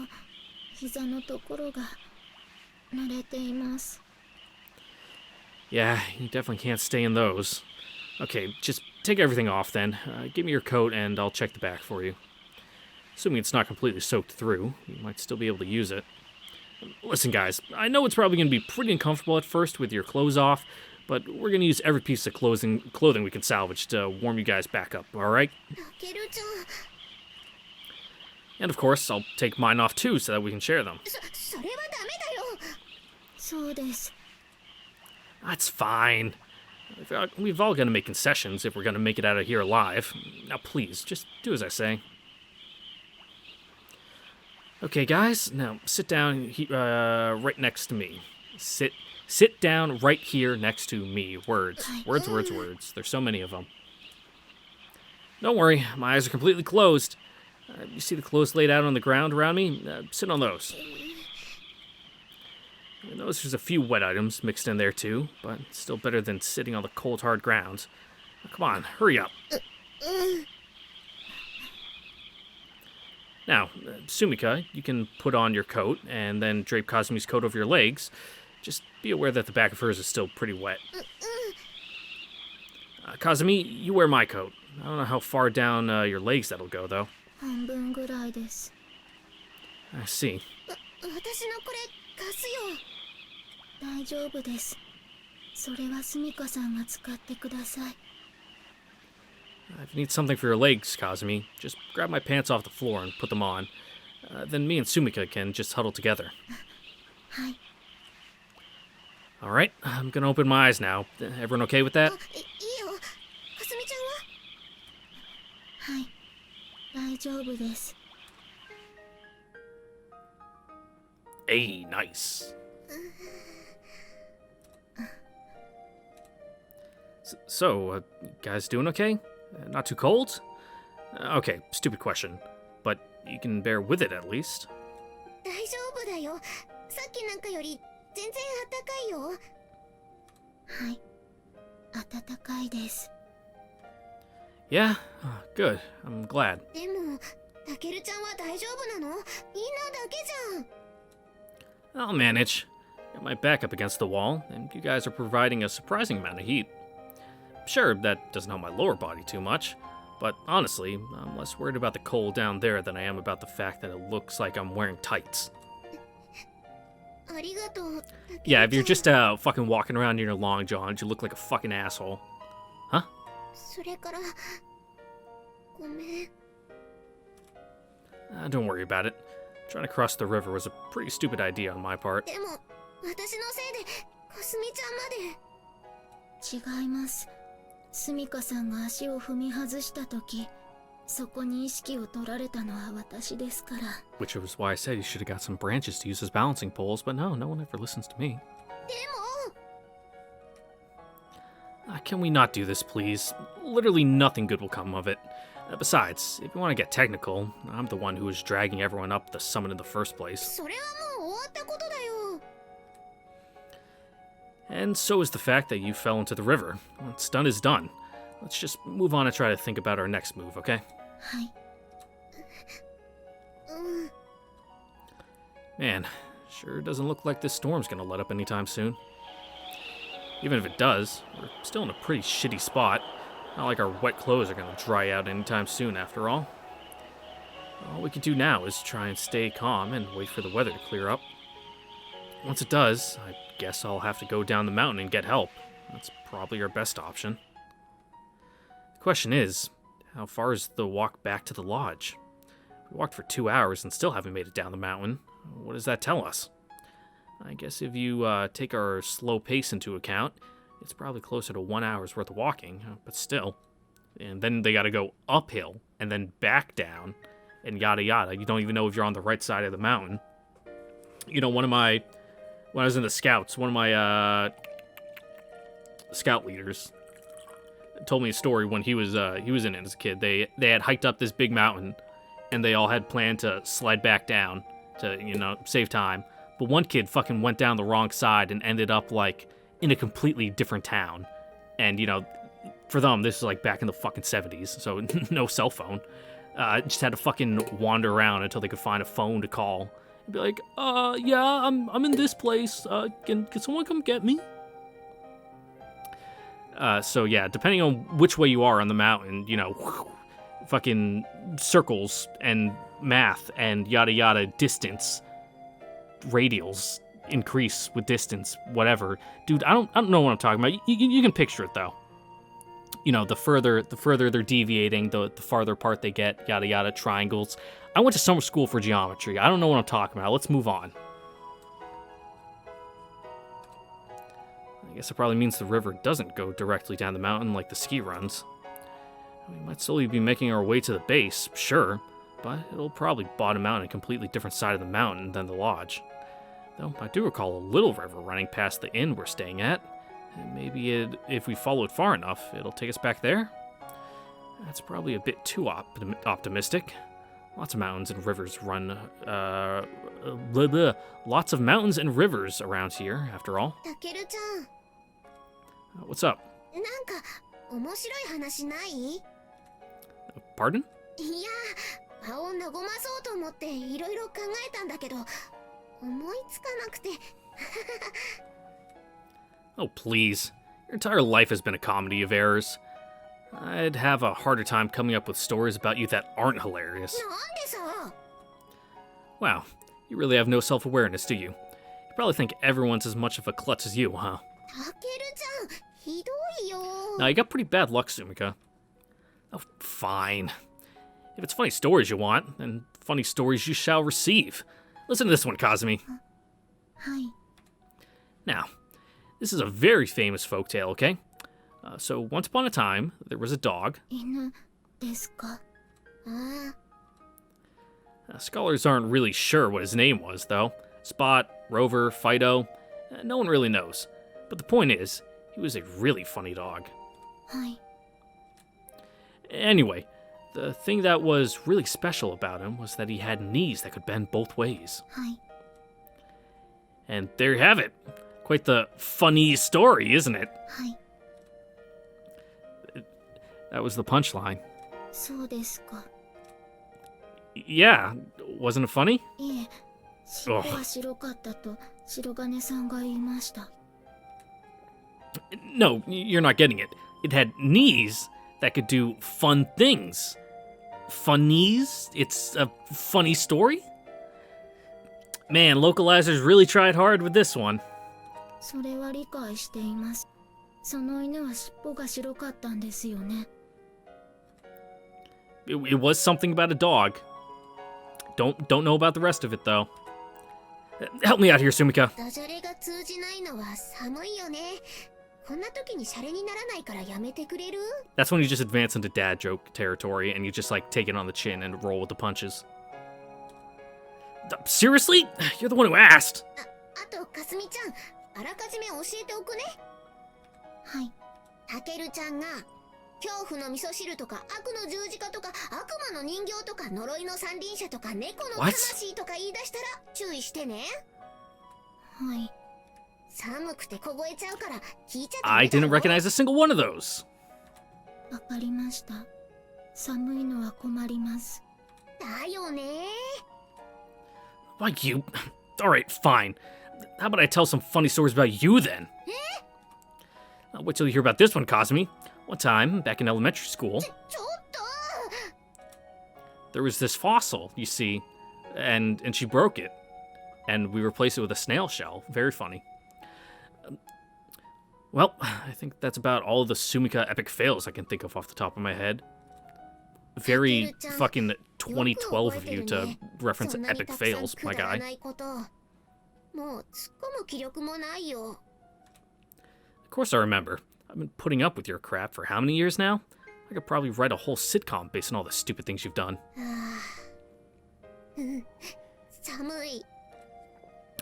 膝のところが濡れています。 Yeah, you definitely can't stay in those. Okay, just take everything off then. Give me your coat and I'll check the back for you. Assuming it's not completely soaked through, you might still be able to use it. Listen, guys, I know it's probably going to be pretty uncomfortable at first with your clothes off, but we're going to use every piece of clothing we can salvage to warm you guys back up, alright? タケルちゃん、 And of course, I'll take mine off too so that we can share them. それはダメだよ。そうです。 That's fine. We've all got to make concessions if we're going to make it out of here alive. Now, please, just do as I say. Okay, guys, now sit down right next to me. Sit down right here next to me. Words. Words, words, words. There's so many of them. Don't worry, my eyes are completely closed. You see the clothes laid out on the ground around me? Sit on those. I notice there's a few wet items mixed in there too, but it's still better than sitting on the cold, hard ground. Now, come on, hurry up. Now, Sumika, you can put on your coat and then drape Kazumi's coat over your legs. Just be aware that the back of hers is still pretty wet. Kazumi, you wear my coat. I don't know how far down your legs that'll go, though. 半分ぐらいです。 I see. 私のこれ貸すよ。大丈夫です。それはスミカさんが使ってください。 If you need something for your legs, Kazumi, just grab my pants off the floor and put them on. Then me and Sumika can just huddle together. はい。 Alright, I'm gonna open my eyes now. Everyone okay with that? いいよ。かすみちゃんは？はい。大丈夫です。 Hey, nice. So, you guys doing okay? Not too cold? Okay, stupid question. But you can bear with it at least. 大丈夫だよ。さっきなんかより全然暖かいよ。はい。暖かいです。 Yeah? Good. I'm glad. でも、タケルちゃんは大丈夫なの？みんなだけじゃん。 I'll manage. Got my back up against the wall, and you guys are providing a surprising amount of heat. Sure, that doesn't help my lower body too much, but honestly, I'm less worried about the cold down there than I am about the fact that it looks like I'm wearing tights. ありがとう。 Yeah, if you're just fucking walking around in your long johns, you look like a fucking asshole. Huh? それからごめん。 Don't worry about it. Trying to cross the river was a pretty stupid idea on my part. でも私のせいでかすみちゃんまで。違います。スミカさんが足を踏み外した時、そこに意識を取られたのは私ですから。 Which was why I said you should have got some branches to use as balancing poles, but no one ever listens to me. でも Can we not do this, please? Literally nothing good will come of it. Besides, if you want to get technical, I'm the one who was dragging everyone up the summit in the first place. それはもう終わったことだよ。 And so is the fact that you fell into the river. What's done is done. Let's just move on and try to think about our next move, okay? はい。うん。 Man, sure doesn't look like this storm's gonna let up anytime soon. Even if it does, we're still in a pretty shitty spot. Not like our wet clothes are gonna dry out anytime soon, after all. All we can do now is try and stay calm and wait for the weather to clear up. Once it does, I guess I'll have to go down the mountain and get help. That's probably our best option. The question is, how far is the walk back to the lodge? We walked for 2 hours and still haven't made it down the mountain. What does that tell us? I guess if you take our slow pace into account, it's probably closer to 1 hour's worth of walking, but still. And then they gotta go uphill, and then back down, and yada yada. You don't even know if you're on the right side of the mountain. You know, when I was in the scouts, one of my scout leaders told me a story when he was in it as a kid. They had hiked up this big mountain, and they all had planned to slide back down to, save time. But one kid fucking went down the wrong side and ended up, like, in a completely different town. And, you know, for them, this is like back in the fucking 70s, so no cell phone. Just had to fucking wander around until they could find a phone to call. And be like, yeah, I'm in this place. Can someone come get me? So yeah, depending on which way you are on the mountain, you know, fucking circles and math and yada yada, distance, radials increase with distance, whatever. Dude, I don't know what I'm talking about. You can picture it though. You know, the further they're deviating, the farther apart they get, yada yada, triangles. I went to summer school for geometry. I don't know what I'm talking about. Let's move on. I guess it probably means the river doesn't go directly down the mountain like the ski runs. We might slowly be making our way to the base, sure, but it'll probably bottom out on a completely different side of the mountain than the lodge. Though I do recall a little river running past the inn we're staying at. And maybe if we follow it far enough, it'll take us back there? That's probably a bit too optimistic. Lots of mountains and rivers run, lots of mountains and rivers around here, after all. Takeru-chan. What's up? なんか面白い話ない？ Pardon? いや、場を和まそうと思っていろいろ考えたんだけど、思いつかなくて。Oh, please. Your entire life has been a comedy of errors. I'd have a harder time coming up with stories about you that aren't hilarious. なんでさ？ Wow, you really have no self-awareness, do you? You probably think everyone's as much of a klutz as you, huh? タケルちゃん、ひどいよ。 Now, you got pretty bad luck, Sumika. Oh, fine. If it's funny stories you want, then funny stories you shall receive. Listen to this one, Kazumi. はい。 Now, this is a very famous folktale, okay? So, once upon a time, there was a dog. 犬ですか？ああ。 Scholars aren't really sure what his name was, though. Spot, Rover, Fido, no one really knows. But the point is, he was a really funny dog. はい。 Anyway, the thing that was really special about him was that he had knees that could bend both ways. はい。 And there you have it. Quite the funny story, isn't it? はい。 That was the punchline. そうですか。 Yeah, wasn't it funny? いえ、尻尾は白かったと白金さんが言いました。 No, you're not getting it. It had knees that could do fun things. Funnies? It's a funny story? Man, localizers really tried hard with this one. それは理解しています。その犬は尻尾が白かったんですよね。 It was something about a dog. Don't know about the rest of it, though. Help me out here, Sumika. ダジャレが通じないのは寒いよね。こんな時にシャレにならないからやめてくれる？ That's when you just advance into dad joke territory and you just like take it on the chin and roll with the punches. Seriously? You're the one who asked. あとかすみちゃん、あらかじめ教えておくね。はい。たけるちゃんが恐怖の味噌汁とか悪の十字架とか悪魔の人形とか呪いの三輪車とか猫の魂とか言い出したら注意してね。はい。寒くて凍えちゃうから聞いちゃった。 I didn't recognize a single one of those. わかりました。寒いのは困ります。だよね。 Like you. Alright, fine. How about I tell some funny stories about you then? I'll wait till you hear about this one, Kazumi. One time, back in elementary school, ちょっと。 there was this fossil, you see, and she broke it. And we replaced it with a snail shell. Very funny. Well, I think that's about all of the Sumika epic fails I can think of off the top of my head. Very fucking 2012 of you to reference epic fails, my guy. もう突っ込む気力もないよ。 Of course I remember. I've been putting up with your crap for how many years now? I could probably write a whole sitcom based on all the stupid things you've done. 寒い。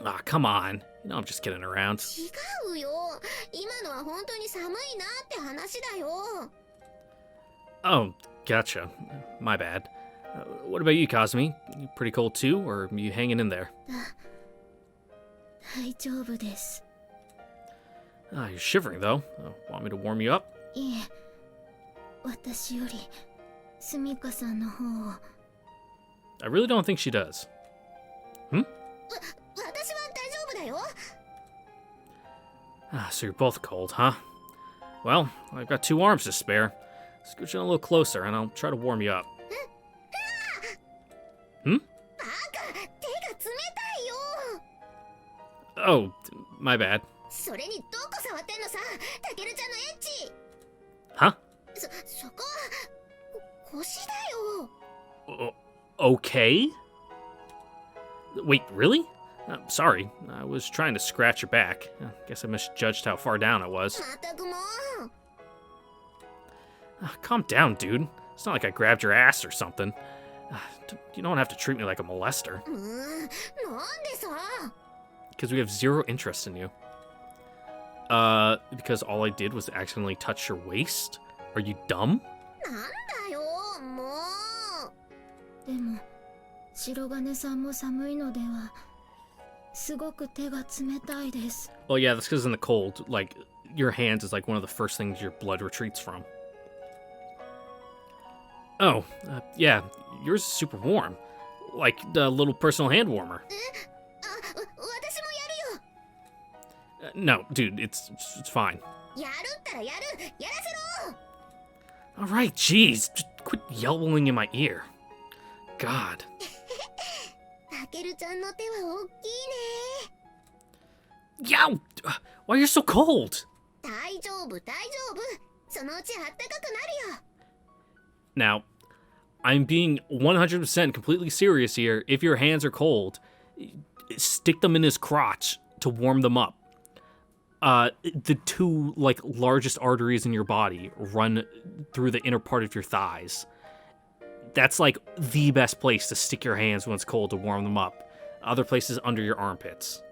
Ah, come on. You know I'm just kidding around. 違うよ。今のは本当に寒いなって話だよ。 Oh, gotcha. My bad. What about you, Kazumi? You pretty cold too, or are you hanging in there? 大丈夫です。Ah, you're shivering, though. Want me to warm you up? いえ、私よりスミカさんの方を。 I really don't think she does. Hmm? 私は大丈夫だよ。 Ah, so you're both cold, huh? Well, I've got 2 arms to spare. Scooch in a little closer, and I'll try to warm you up. Hmm? バカ、手が冷たいよ。 Oh, my bad. それにどこ触ってんのさ、タケルちゃんのエッチ。 Huh? そこは腰だよ。 Okay? Wait, really? Sorry, I was trying to scratch your back. Guess I misjudged how far down it was. まったくもう。 Calm down, dude. It's not like I grabbed your ass or something. You don't have to treat me like a molester. なんでさ。 Because we have 0 interest in you. Because all I did was accidentally touch your waist? Are you dumb? なんだよ、もう。でも、白金さんも寒いのでは。すごく手が冷たいです。 Well, yeah, that's because in the cold, like, your hands is like one of the first things your blood retreats from. Oh, yeah, yours is super warm. Like the little personal hand warmer. 私もやるよ。 No, dude, it's fine. やるったらやる。やらせろ。 All right, jeez, just quit yelling in my ear. God. タケルちゃんの手は大きいね。 Yow! Why are you so cold? 大丈夫、大丈夫。そのうちあったかくなるよ。 Now, I'm being 100% completely serious here. If your hands are cold, stick them in his crotch to warm them up. The 2 like largest arteries in your body run through the inner part of your thighs. That's like the best place to stick your hands when it's cold to warm them up. Other places under your armpits.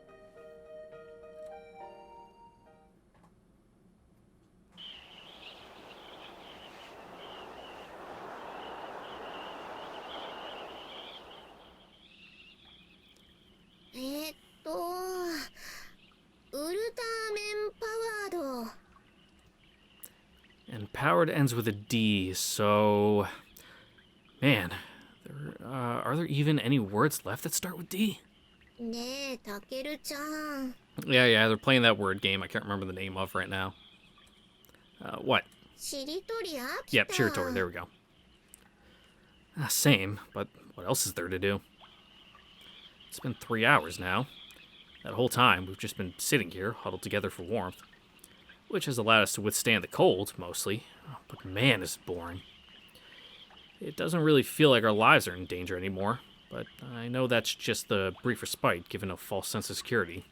And powered ends with a D, so... Man, are there even any words left that start with D? ねえ、タケルちゃん。 Yeah, they're playing that word game I can't remember the name of right now. What? しりとり飽きた。 Yep, Shiratori, there we go. Same, but what else is there to do? It's been 3 hours now. That whole time, we've just been sitting here, huddled together for warmth, which has allowed us to withstand the cold, mostly. But man, is it boring. It doesn't really feel like our lives are in danger anymore, but I know that's just the brief respite given a false sense of security.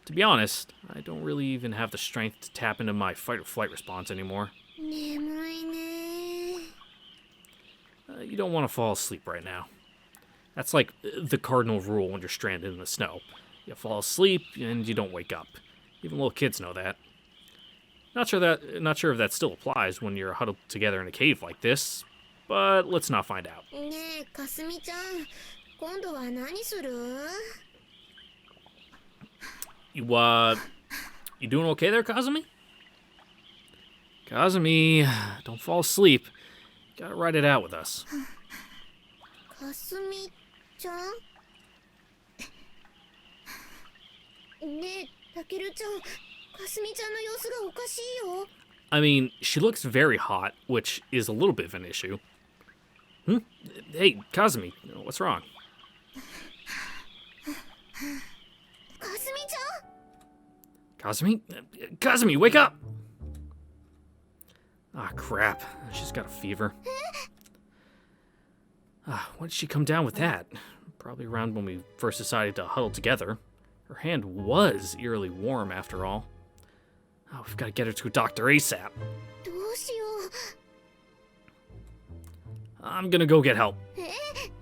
To be honest, I don't really even have the strength to tap into my fight or flight response anymore. 眠いね。 You don't want to fall asleep right now. That's like the cardinal rule when you're stranded in the snow. You fall asleep and you don't wake up. Even little kids know that. Not sure if that still applies when you're huddled together in a cave like this, but let's not find out. ねえ、かすみちゃん、今度は何する？ You doing okay there, Kazumi? Kazumi, don't fall asleep. Gotta ride it out with us. かすみちゃん？ねえ、たけるちゃん、かすみちゃんの様子がおかしいよ。 I mean, she looks very hot, which is a little bit of an issue. Hey, Kazumi, what's wrong? かすみちゃん？ Kazumi? Kazumi, wake up! Ah, crap. She's got a fever. When did she come down with that? Probably around when we first decided to huddle together. Her hand was eerily warm, after all. Oh, we've got to get her to a doctor ASAP. どうしよう。 I'm gonna go get help.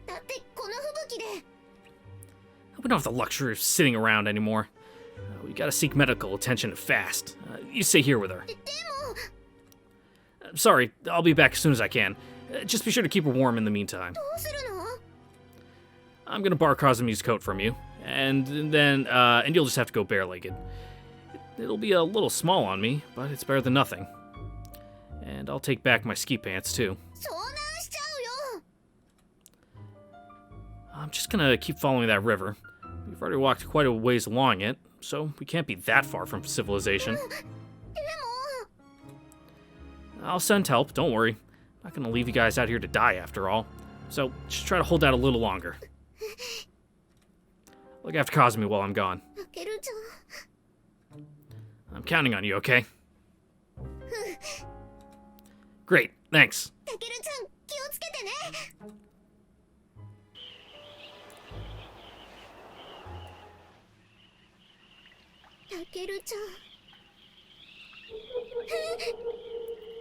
だってこの吹雪で。 We don't have the luxury of sitting around anymore. We gotta seek medical attention fast. You stay here with her. でも。 Sorry, I'll be back as soon as I can. Just be sure to keep her warm in the meantime. どうするの？ I'm gonna borrow Kazumi's coat from you, and then you'll just have to go bare-legged. It'll be a little small on me, but it's better than nothing. And I'll take back my ski pants, too. I'm just gonna keep following that river. We've already walked quite a ways along it, so we can't be that far from civilization. I'll send help, don't worry. I'm not gonna leave you guys out here to die after all. So, just try to hold out a little longer. Look after Kazumi while I'm gone. I'm counting on you, okay? Great, thanks.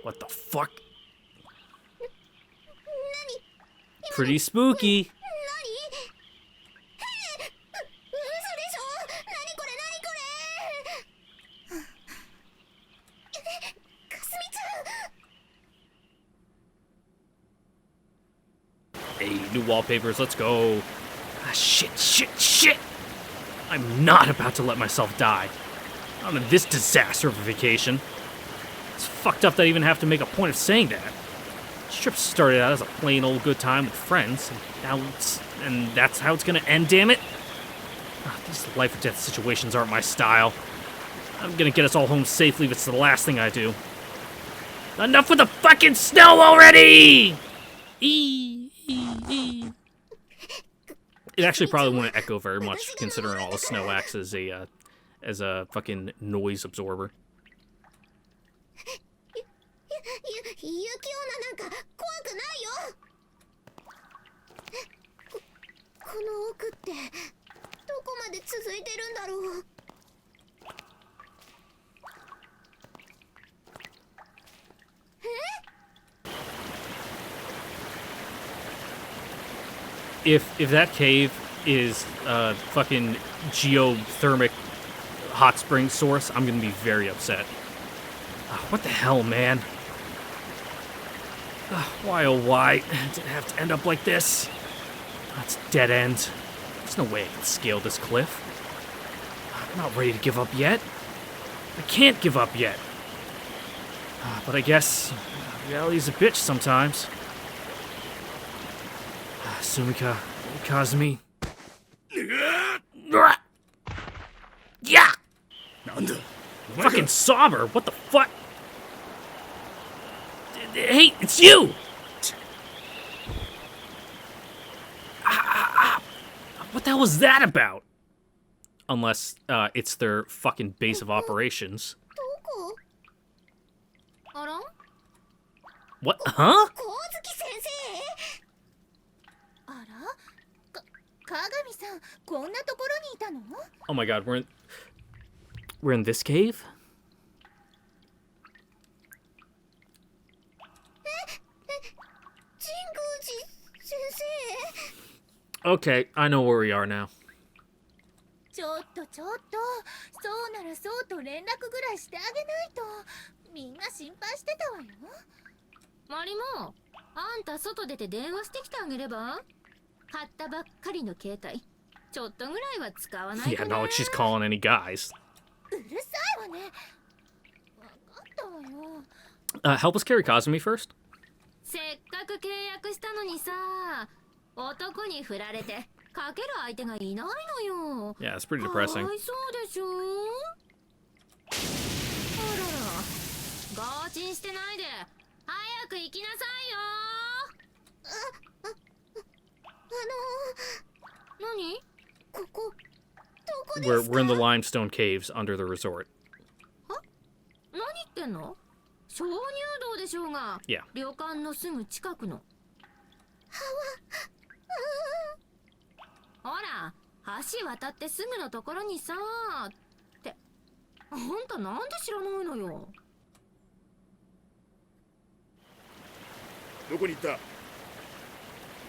What the fuck? Pretty spooky. Hey, new wallpapers, let's go. Ah, shit. I'm not about to let myself die. Not on this disaster of a vacation. It's fucked up that I even have to make a point of saying that. This trip started out as a plain old good time with friends, and that's how it's gonna end, damn it? These life or death situations aren't my style. I'm gonna get us all home safely if it's the last thing I do. Enough with the fucking snow already! It actually probably wouldn't echo very much, considering all the snow acts as a fucking noise absorber. If that cave is a fucking geothermic hot spring source, I'm gonna be very upset. What the hell, man? Why oh why did it have to end up like this? That's a dead end. There's no way I can scale this cliff. I'm not ready to give up yet. I can't give up yet. But I guess reality's a bitch sometimes. Sumika, Kazumi. Yeah! Fucking Sauber, what the fuck? Hey, it's you! What the hell was that about? Unless it's their fucking base of operations. What? Huh? Oh my god, we're in this cave? Okay, I know where we are now. Yeah, not like she's calling any guys. Help us carry Kazumi first? Yeah, it's pretty depressing. We're in the limestone caves under the resort. Yeah.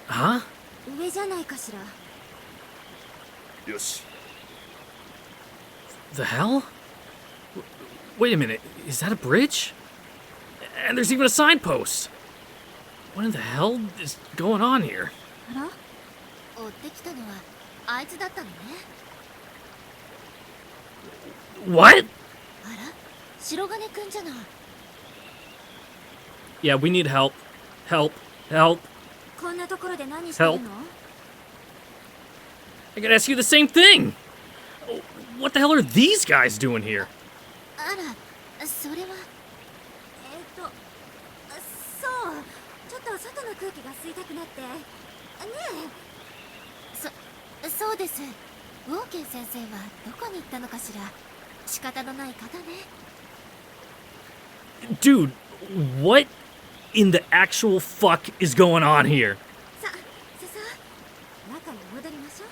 Huh? The hell? Wait a minute, is that a bridge? And there's even a signpost! What in the hell is going on here? What? Yeah, we need help. Help. Help. こんなところで何してるの？ I gotta ask you the same thing! What the hell are these guys doing here? あら、それはそう、ちょっと外の空気が吸いたくなってねえ。そうです。ウォーケン先生はどこに行ったのかしら。仕方のない方ね。 Dude, what in the actual fuck is going on here? さ、中に戻りましょ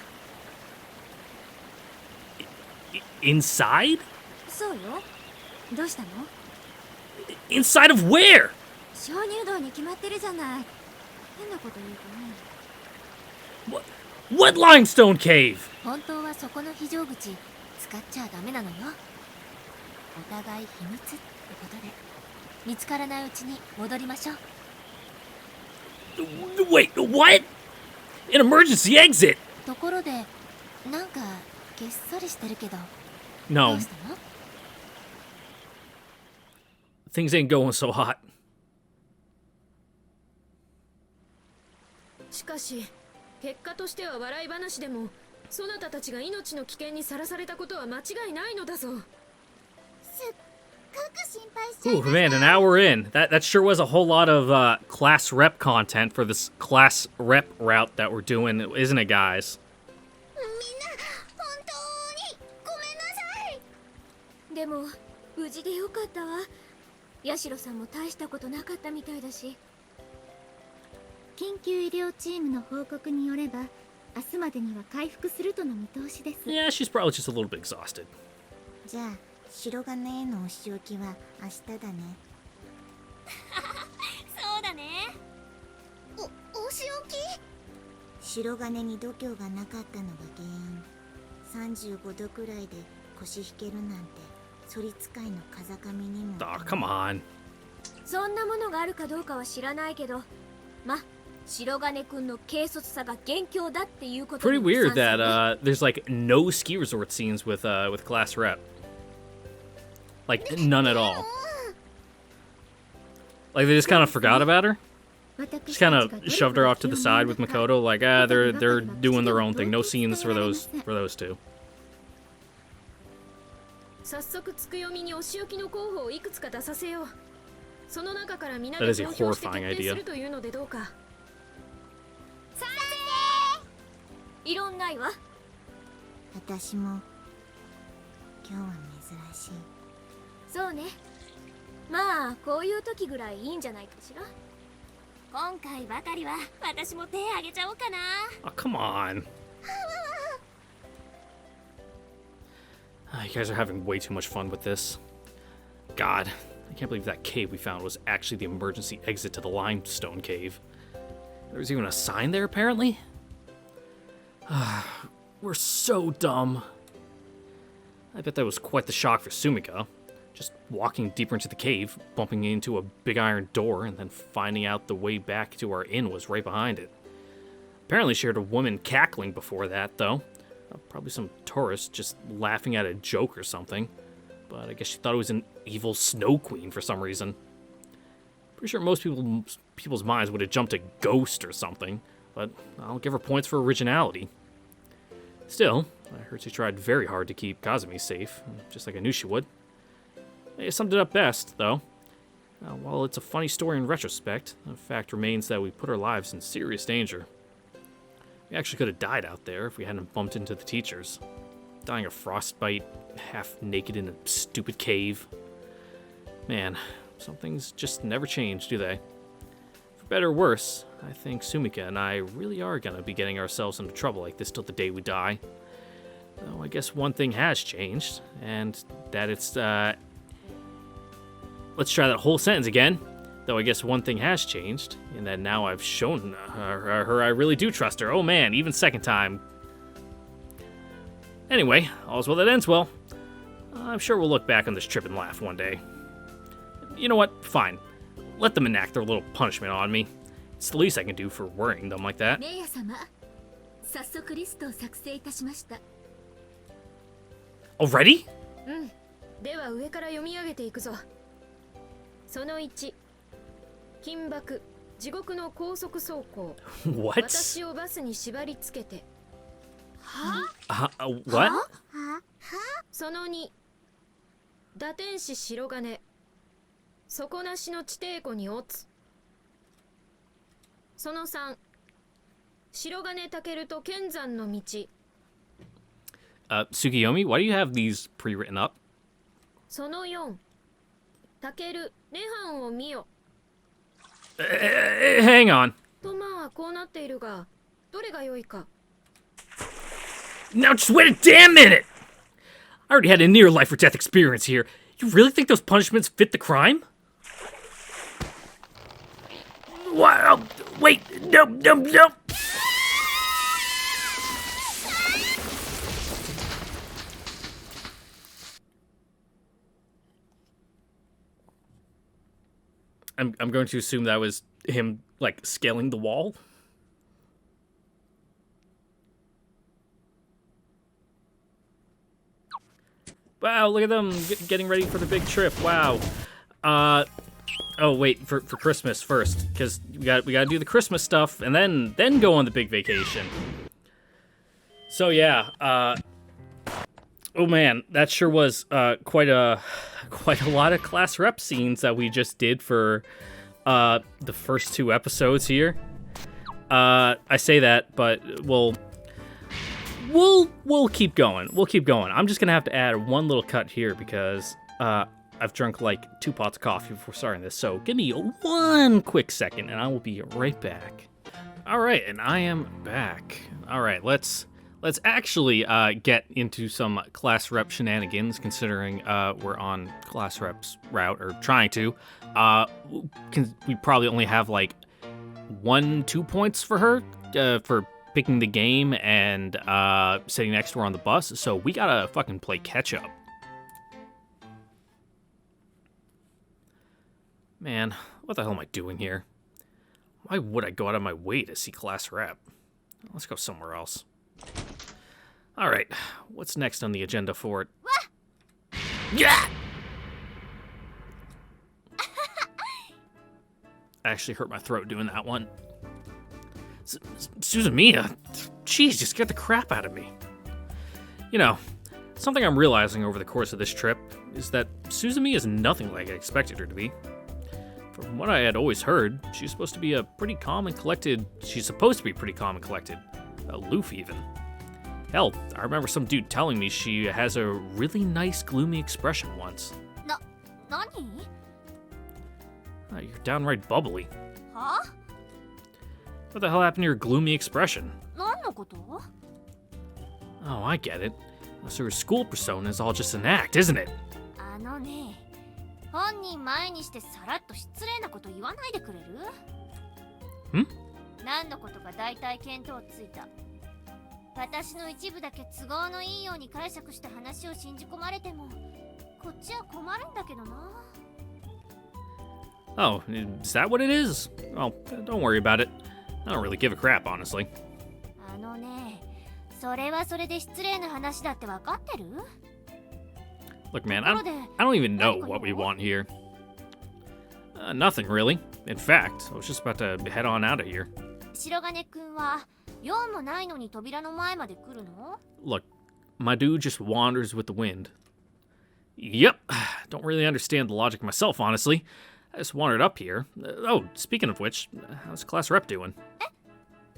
う。 Inside? そうよ。どうしたの？ Inside of where? 鍾乳洞に決まってるじゃない。変なこと言うとね。What limestone cave? 本当はそこの非常口使っちゃダメなのよ。お互い秘密ってことで、見つからないうちに戻りましょう。 Wait, what? An emergency exit? ところで、なんかげっそりしてるけど。 No. どうしたの？ Things ain't going so hot. しかし結果としては笑い話でもそなたたちが命の危険にさらされたことは間違いないのだぞ。すっごく心配しちゃい Ooh, ました。 man, an hour in. That sure was a whole lot of class rep content for this class rep route that we're doing, isn't it, guys? みんな本当にごめんなさい。でも無事でよかったわ。ヤシロさんも大したことなかったみたいだし。緊急医療チームの報告によれば、明日までには回復するとの見通しです。 Yeah, she's probably just a little bit exhausted. じゃあ白金へのお仕置きは明日だね。そうだね。お仕置き？白金に度胸がなかったのが原因。35度くらいで腰引けるなんて反り使いの風上にも。 Oh, come on. そんなものがあるかどうかは知らないけど、ま、白金くんの軽率さが元凶だっていうこと。 Pretty weird that there's like no ski resort scenes with class rep. Like none at all. Like they just kind of forgot about her. Just kind of shoved her off to the side with Makoto. Like they're doing their own thing. No scenes for those two. 早速つくよみにお仕置きの候補をいくつか出させよう。その中から皆 That で is a 投票して決 horrifying 定 idea. するというのでどうか。賛成。いろんないわ。私も今日は珍しい。そうね。まあこういう時ぐらいいいんじゃないかしら。今回ばかりは私も手あげちゃおうかな。 Oh, come on. You guys are having way too much fun with this. God, I can't believe that cave we found was actually the emergency exit to the limestone cave. There was even a sign there, apparently? We're so dumb. I bet that was quite the shock for Sumika. Just walking deeper into the cave, bumping into a big iron door, and then finding out the way back to our inn was right behind it. Apparently she heard a woman cackling before that, though. Probably some tourist just laughing at a joke or something. But I guess she thought it was an evil snow queen for some reason. Pretty sure most people's minds would have jumped to ghost or something, but I'll give her points for originality. Still, I heard she tried very hard to keep Kazumi safe, just like I knew she would. They summed it up best, though. While it's a funny story in retrospect, the fact remains that we put our lives in serious danger. We actually could have died out there if we hadn't bumped into the teachers. Dying of frostbite, half naked in a stupid cave. Man, some things just never change, do they? For better or worse, I think Sumika and I really are gonna be getting ourselves into trouble like this till the day we die. Though I guess one thing has changed, and that it's, Let's try that whole sentence again. Though I guess one thing has changed, in that now I've shown her I really do trust her. Oh man, even second time. Anyway, all's well that ends well. I'm sure we'll look back on this trip and laugh one day. You know what? Fine. Let them enact their little punishment on me. It's the least I can do for worrying them like that. メイヤ様、早速リストを作成いたしました。 Already? では上から読み上げていくぞ。その1、緊縛、地獄の高速走行。 What? 私をバスに縛り付けて。 What? その2、打天使白金、底なしの地底湖に落つ。その3、白金タケルと剣山の道。 Tsukiyomi, why do you have these pre-written up? その4、タケル、涅槃を見よ。 Hang on. とまあこうなっているが、どれが良いか。 Now just wait a damn minute! I already had a near life or death experience here. You really think those punishments fit the crime? Wow! Wait! No! I'm going to assume that was him, like, scaling the wall. Wow, look at them getting ready for the big trip. Wow. Oh wait, for Christmas first, because we gotta do the Christmas stuff and then go on the big vacation. So yeah, oh man, that sure was quite a lot of class rep scenes that we just did for the first 2 episodes here. I say that, but we'll keep going. We'll keep going. I'm just gonna have to add one little cut here because I've drunk like 2 pots of coffee before starting this. So give me one quick second, and I will be right back. All right, and I am back. All right, let's actually get into some class rep shenanigans. Considering we're on class reps route or trying to, we probably only have like 1-2 points for her for picking the game and sitting next to her on the bus, so we gotta fucking play catch up. Man, what the hell am I doing here? Why would I go out of my way to see class rep? Let's go somewhere else. Alright, what's next on the agenda for it? Yeah! I actually hurt my throat doing that one. Suzumiya, jeez, just scared the crap out of me. You know, something I'm realizing over the course of this trip is that Suzumiya is nothing like I expected her to be. From what I had always heard, she's supposed to be pretty calm and collected. Aloof even. Hell, I remember some dude telling me she has a really nice gloomy expression once. Nani? You're downright bubbly. Huh? What the hell happened to your gloomy expression? 何のこと? Oh, I get it. So her school persona is all just an act, isn't it? あのね、本人前にしてさらっと失礼なこと言わないでくれる? ん? 何のことか大体見当ついた。私の一部だけ都合のいいように解釈した話を信じ込まれても、こっちは困るんだけどな。Oh, is that what it is? Oh, don't worry about it. I don't really give a crap, honestly. あのね、それはそれで失礼な話だって分かってる? Look, man, I don't even know what we want here. Nothing, really. In fact, I was just about to head on out of here. 白金くんは用もないのに扉の前まで来るの? Look, my dude just wanders with the wind. Yep, don't really understand the logic myself, honestly. I just wandered up here. Oh, speaking of which, how's class rep doing?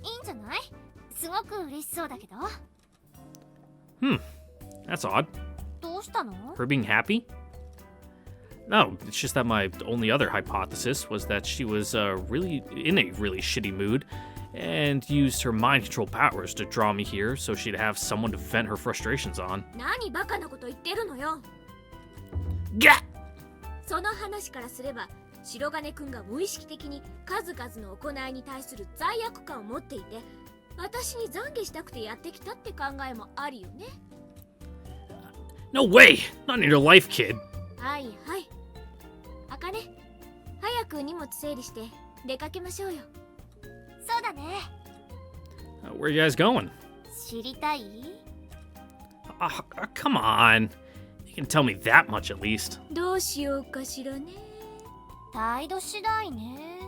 いいんじゃない? すごく嬉しそうだけど。That's odd. どうしたの? Her being happy? No, it's just that my only other hypothesis was that she was really in a really shitty mood and used her mind control powers to draw me here so she'd have someone to vent her frustrations on. 何バカなこと言ってるのよ。Gah! その話からすれば、白金くんが無意識的に数々の行いに対する罪悪感を持っていて、私に懺悔したくてやってきたって考えもあるよね。No way! Not in your life, kid. はいはい。あかね、早く荷物整理して出かけましょうよ。そうだね。Where are you guys going? 知りたい? Come on. You can tell me that much at least. どうしようかしらね。態度次第ね。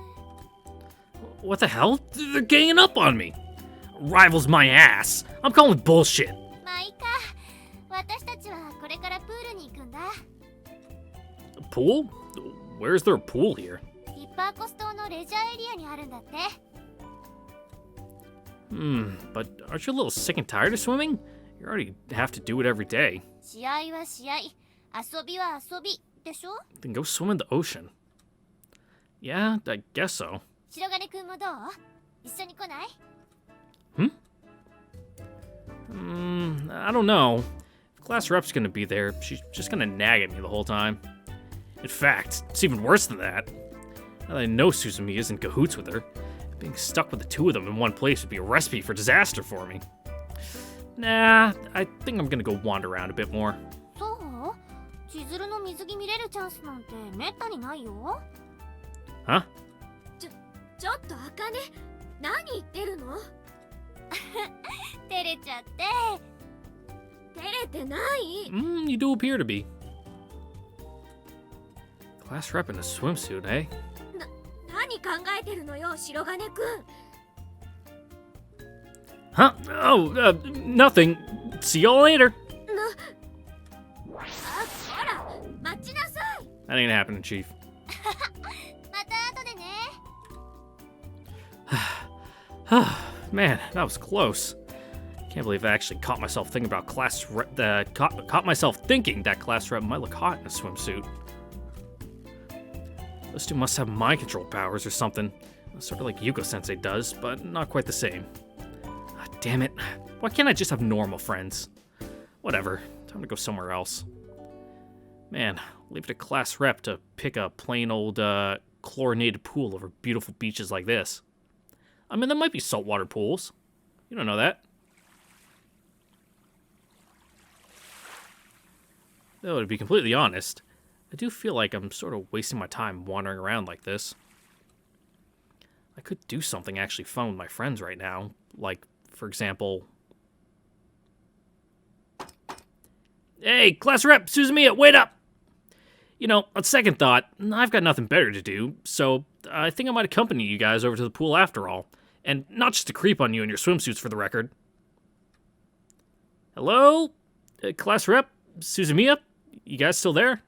What the hell? They're ganging up on me. Rivals my ass. I'm calling bullshit. まあいいか。私たちはこれからプールに行くんだ。 A pool? Where is there a pool here? ヒッパーコス島のレジャーエリアにあるんだって。 But aren't you a little sick and tired of swimming? You already have to do it every day. 試合は試合、遊びは遊びでしょ。 Then go swim in the ocean. Yeah, I guess so. 白金くんもどう？一緒に来ない？ I don't know. If class rep's gonna be there, she's just gonna nag at me the whole time. In fact, it's even worse than that. Now that I know Suzumiya is in cahoots with her, being stuck with the two of them in one place would be a recipe for disaster for me. Nah, I think I'm gonna go wander around a bit more. そう？千鶴の水着見れるチャンスなんてめったにないよ。 Huh? ちょっとあかね、何言ってるの？照れちゃって。照れてない。You do appear to be. Class rep in a swimsuit, eh? 何考えてるのよ、白金くん。 Huh? Oh, nothing. See y'all later. あ、ほら、待ちなさい。 That ain't happening, Chief. また後でね。 Man, that was close. Can't believe I actually caught myself thinking about class rep. Caught myself thinking that class rep might look hot in a swimsuit. Those two must have mind control powers or something, sort of like Yuko-sensei does, but not quite the same. Ah, damn it! Why can't I just have normal friends? Whatever. Time to go somewhere else. Man, leave it to class rep to pick a plain old chlorinated pool over beautiful beaches like this. I mean, there might be saltwater pools. You don't know that. Though, to be completely honest, I do feel like I'm sort of wasting my time wandering around like this. I could do something actually fun with my friends right now. Like, for example... Hey, class rep, Suzumiya, wait up! You know, on second thought, I've got nothing better to do, so I think I might accompany you guys over to the pool after all. And not just to creep on you in your swimsuits, for the record. Hello? Class rep? Suzumiya? You guys still there?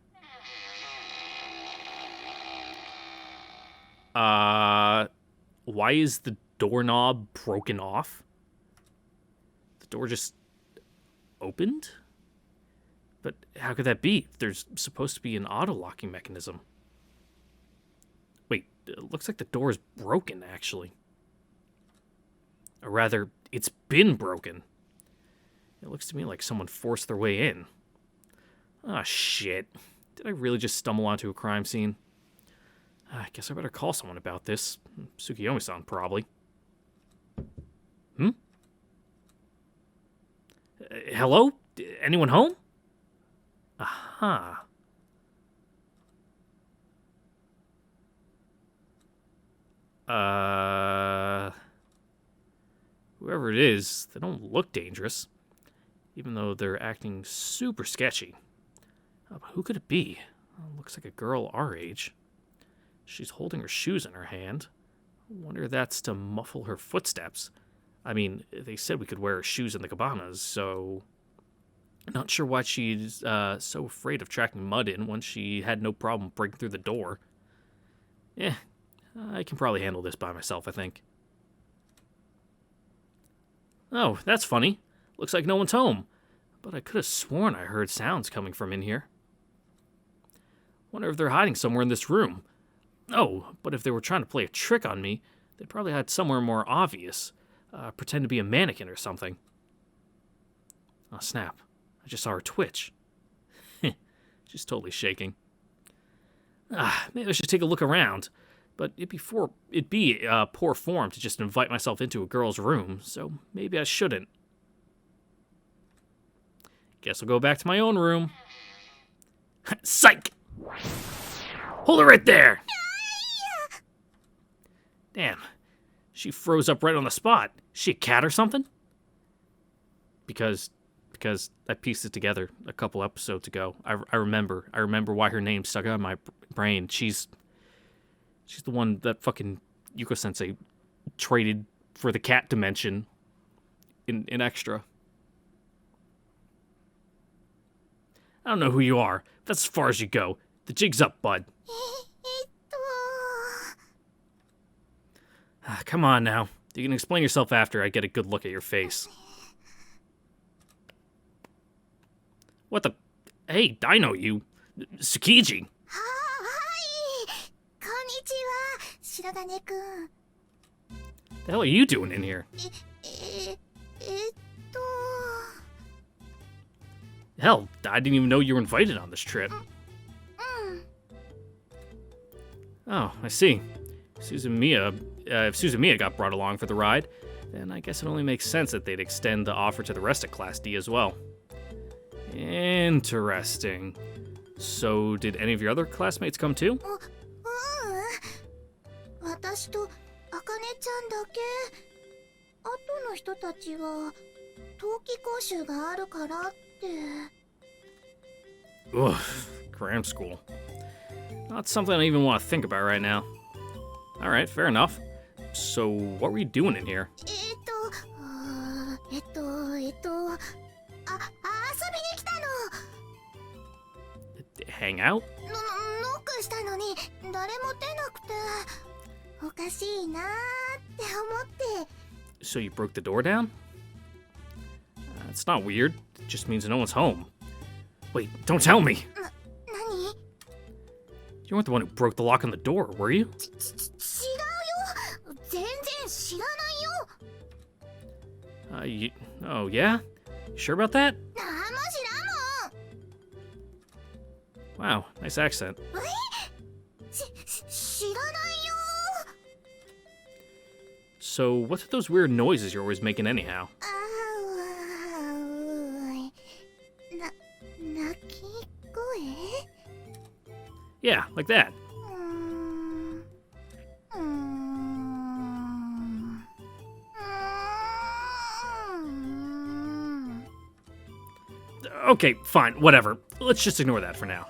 Why is the doorknob broken off? The door just opened? But how could that be? There's supposed to be an auto-locking mechanism. Wait, it looks like the door is broken, actually. Or rather, it's been broken. It looks to me like someone forced their way in. Ah, shit. Did I really just stumble onto a crime scene? I guess I better call someone about this. Tsukiyomi-san, probably. Hello? Anyone home? Aha. Whoever it is, they don't look dangerous. Even though they're acting super sketchy. But who could it be? Looks like a girl our age. She's holding her shoes in her hand. I wonder if that's to muffle her footsteps. I mean, they said we could wear her shoes in the cabanas, so... Not sure why she's so afraid of tracking mud in when she had no problem breaking through the door. Yeah, I can probably handle this by myself, I think. Oh, that's funny. Looks like no one's home. But I could have sworn I heard sounds coming from in here. Wonder if they're hiding somewhere in this room. Oh, but if they were trying to play a trick on me, they'd probably hide somewhere more obvious. Pretend to be a mannequin or something. Oh, snap. I just saw her twitch. She's totally shaking. Maybe I should take a look around. But it'd be poor form to just invite myself into a girl's room, so maybe I shouldn't. Guess I'll go back to my own room. Psych! Hold it right there! Damn. She froze up right on the spot. Is she a cat or something? Because because I pieced it together a couple episodes ago. I remember why her name stuck out in my brain. She's the one that fucking Yuko-sensei traded for the cat dimension in Extra. I don't know who you are. That's as far as you go. The jig's up, bud. Come on now. You can explain yourself after I get a good look at your face. What the? Hey, Dino, you. Tsukiji. The hell are you doing in here? Hell, I didn't even know you were invited on this trip. Oh, I see. If Suzumiya got brought along for the ride, then I guess it only makes sense that they'd extend the offer to the rest of Class D as well. Interesting. So, did any of your other classmates come too? Ugh, cram school. Not something I even want to think about right now. Alright, fair enough. So, what were you doing in here? Hang out? So you broke the door down? It's not weird. It just means no one's home. Wait, don't tell me! You weren't the one who broke the lock on the door, were you? Oh, yeah? You sure about that? Wow, nice accent. So, what's with those weird noises you're always making anyhow? Yeah, like that. Okay, fine, whatever. Let's just ignore that for now.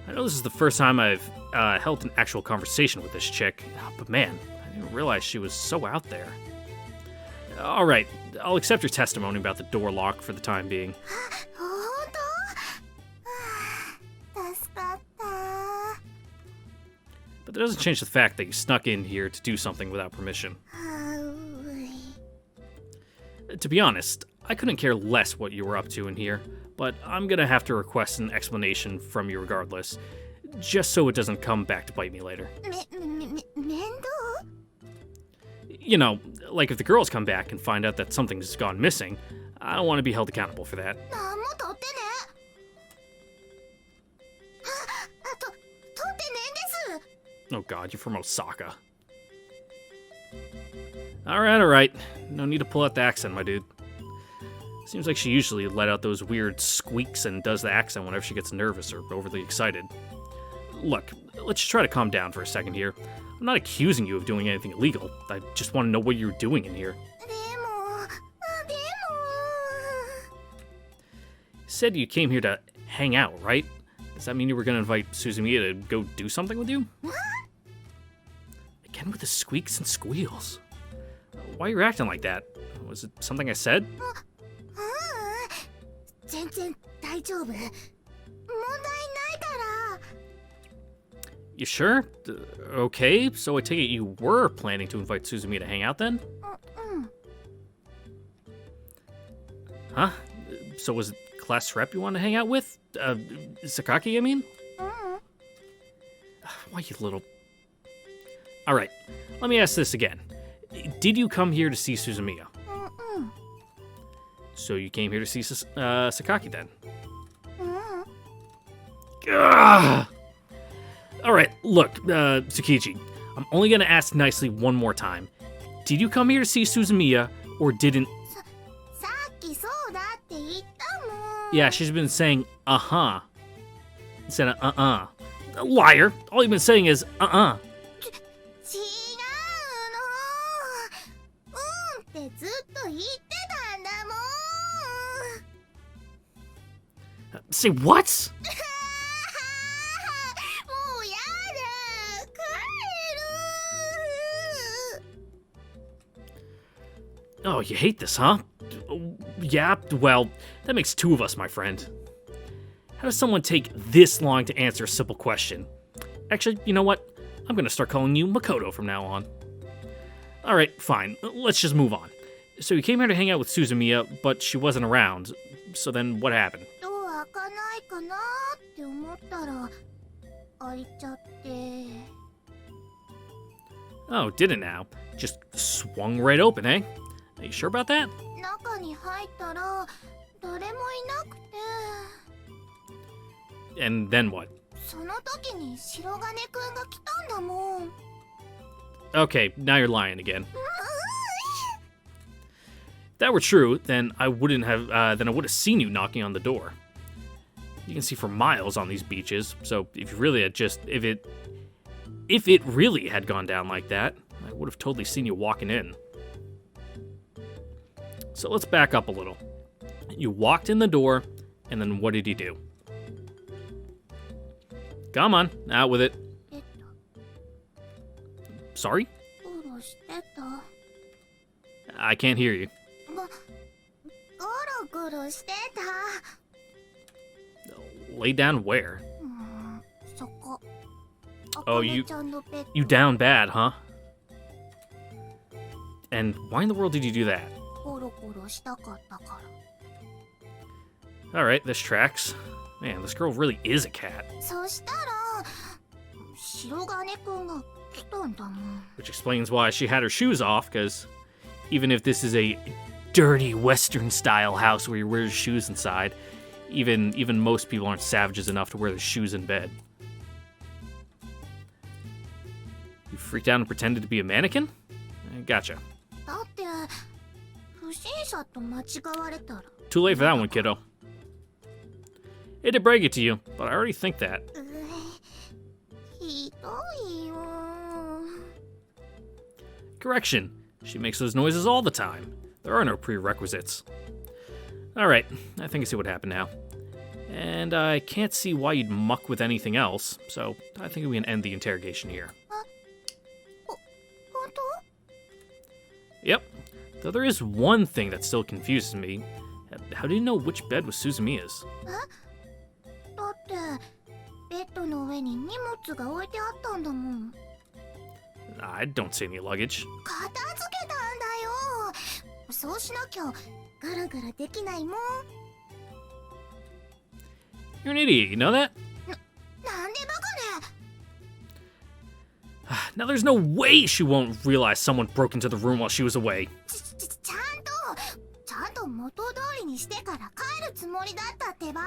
I know this is the first time I've held an actual conversation with this chick, but man, I didn't realize she was so out there. Alright, I'll accept your testimony about the door lock for the time being. But that doesn't change the fact that you snuck in here to do something without permission. To be honest, I couldn't care less what you were up to in here, but I'm gonna have to request an explanation from you regardless, just so it doesn't come back to bite me later. You know, like if the girls come back and find out that something's gone missing, I don't want to be held accountable for that. Oh god, you're from Osaka. Alright. No need to pull out the accent, my dude. Seems like she usually let out those weird squeaks and does the accent whenever she gets nervous or overly excited. Look, let's try to calm down for a second here. I'm not accusing you of doing anything illegal. I just want to know what you're doing in here. You said you came here to hang out, right? Does that mean you were going to invite Suzumiya to go do something with you? Again with the squeaks and squeals. Why are you acting like that? Was it something I said? You sure? Okay, so I take it you were planning to invite Suzumiya to hang out then? Huh? So was it class rep you wanted to hang out with? Sakaki, I mean? Why, you little... Alright, let me ask this again. Did you come here to see Suzumiya? So you came here to see Sakaki then? Alright, look, Tsukiji, I'm only gonna ask nicely one more time. Did you come here to see Suzumiya, or didn't... Yeah, she's been saying, uh-huh. Instead of, uh-uh. Liar! All you've been saying is, uh-uh. Say what? もうやだ帰る Oh, you hate this, huh? Yeah, well, that makes two of us, my friend. How does someone take this long to answer a simple question? Actually, you know what? I'm gonna start calling you Makoto from now on. Alright, fine. Let's just move on. So you came here to hang out with Suzumiya, but she wasn't around. So then what happened? ドア開かないかなって思ったら開いちゃって Oh, did it now? Just swung right open, eh? Are you sure about that? 中に入ったら誰もいなくて And then what? その時に白金くんが来たんだもん Okay, now you're lying again. If that were true, then I would have seen you knocking on the door. You can see for miles on these beaches, so if it really had gone down like that, I would have totally seen you walking in. So let's back up a little. You walked in the door, and then what did you do? Come on, out with it. えっ Sorry? とゴロしてた I can't hear you. ゴロゴロしてた Lay down where? そこ Oh, あかねちゃんのベッド You down bad, huh? And why in the world did you do that? ゴロゴロしたかったから Alright, this tracks. Man, this girl really is a cat. そしたら白金くんが来たんだもん Which explains why she had her shoes off, because even if this is a dirty Western style house where you wear your shoes inside, even most people aren't savages enough to wear their shoes in bed. You freaked out and pretended to be a mannequin? Gotcha. だって不審者と間違われたら Too late for that one, kiddo. Hate to break it to you, but I already think that. ひどいよ Correction. She makes those noises all the time. There are no prerequisites. Alright, I think I see what happened now. And I can't see why you'd muck with anything else, so I think we can end the interrogation here. 本当 Yep. Though there is one thing that still confuses me. How do you know which bed was Suzumiya's? だってベッドの上に荷物が置いてあったんだもん I don't see any luggage. 片付けたんだよそうしなきゃガラガラできないもん You're an idiot, you know that? なんでバカね Now there's no way she won't realize someone broke into the room while she was away. ちゃんと元通りにしてから帰るつもりだったってば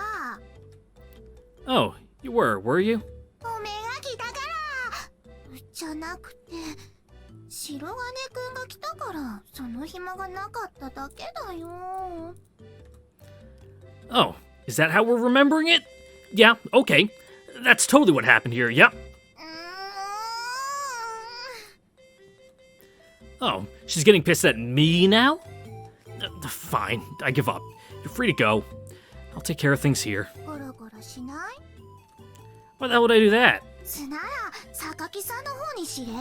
Oh, you were you? おめが来たからじゃなくて白金くんが来たからその暇がなかっただけだよ Oh, is that how we're remembering it? Yeah, okay. That's totally what happened here, yep. Oh, she's getting pissed at me now? Fine, I give up. You're free to go. I'll take care of things here. ゴロゴロしない Why the hell would I do that? なら榊さんの方に知れ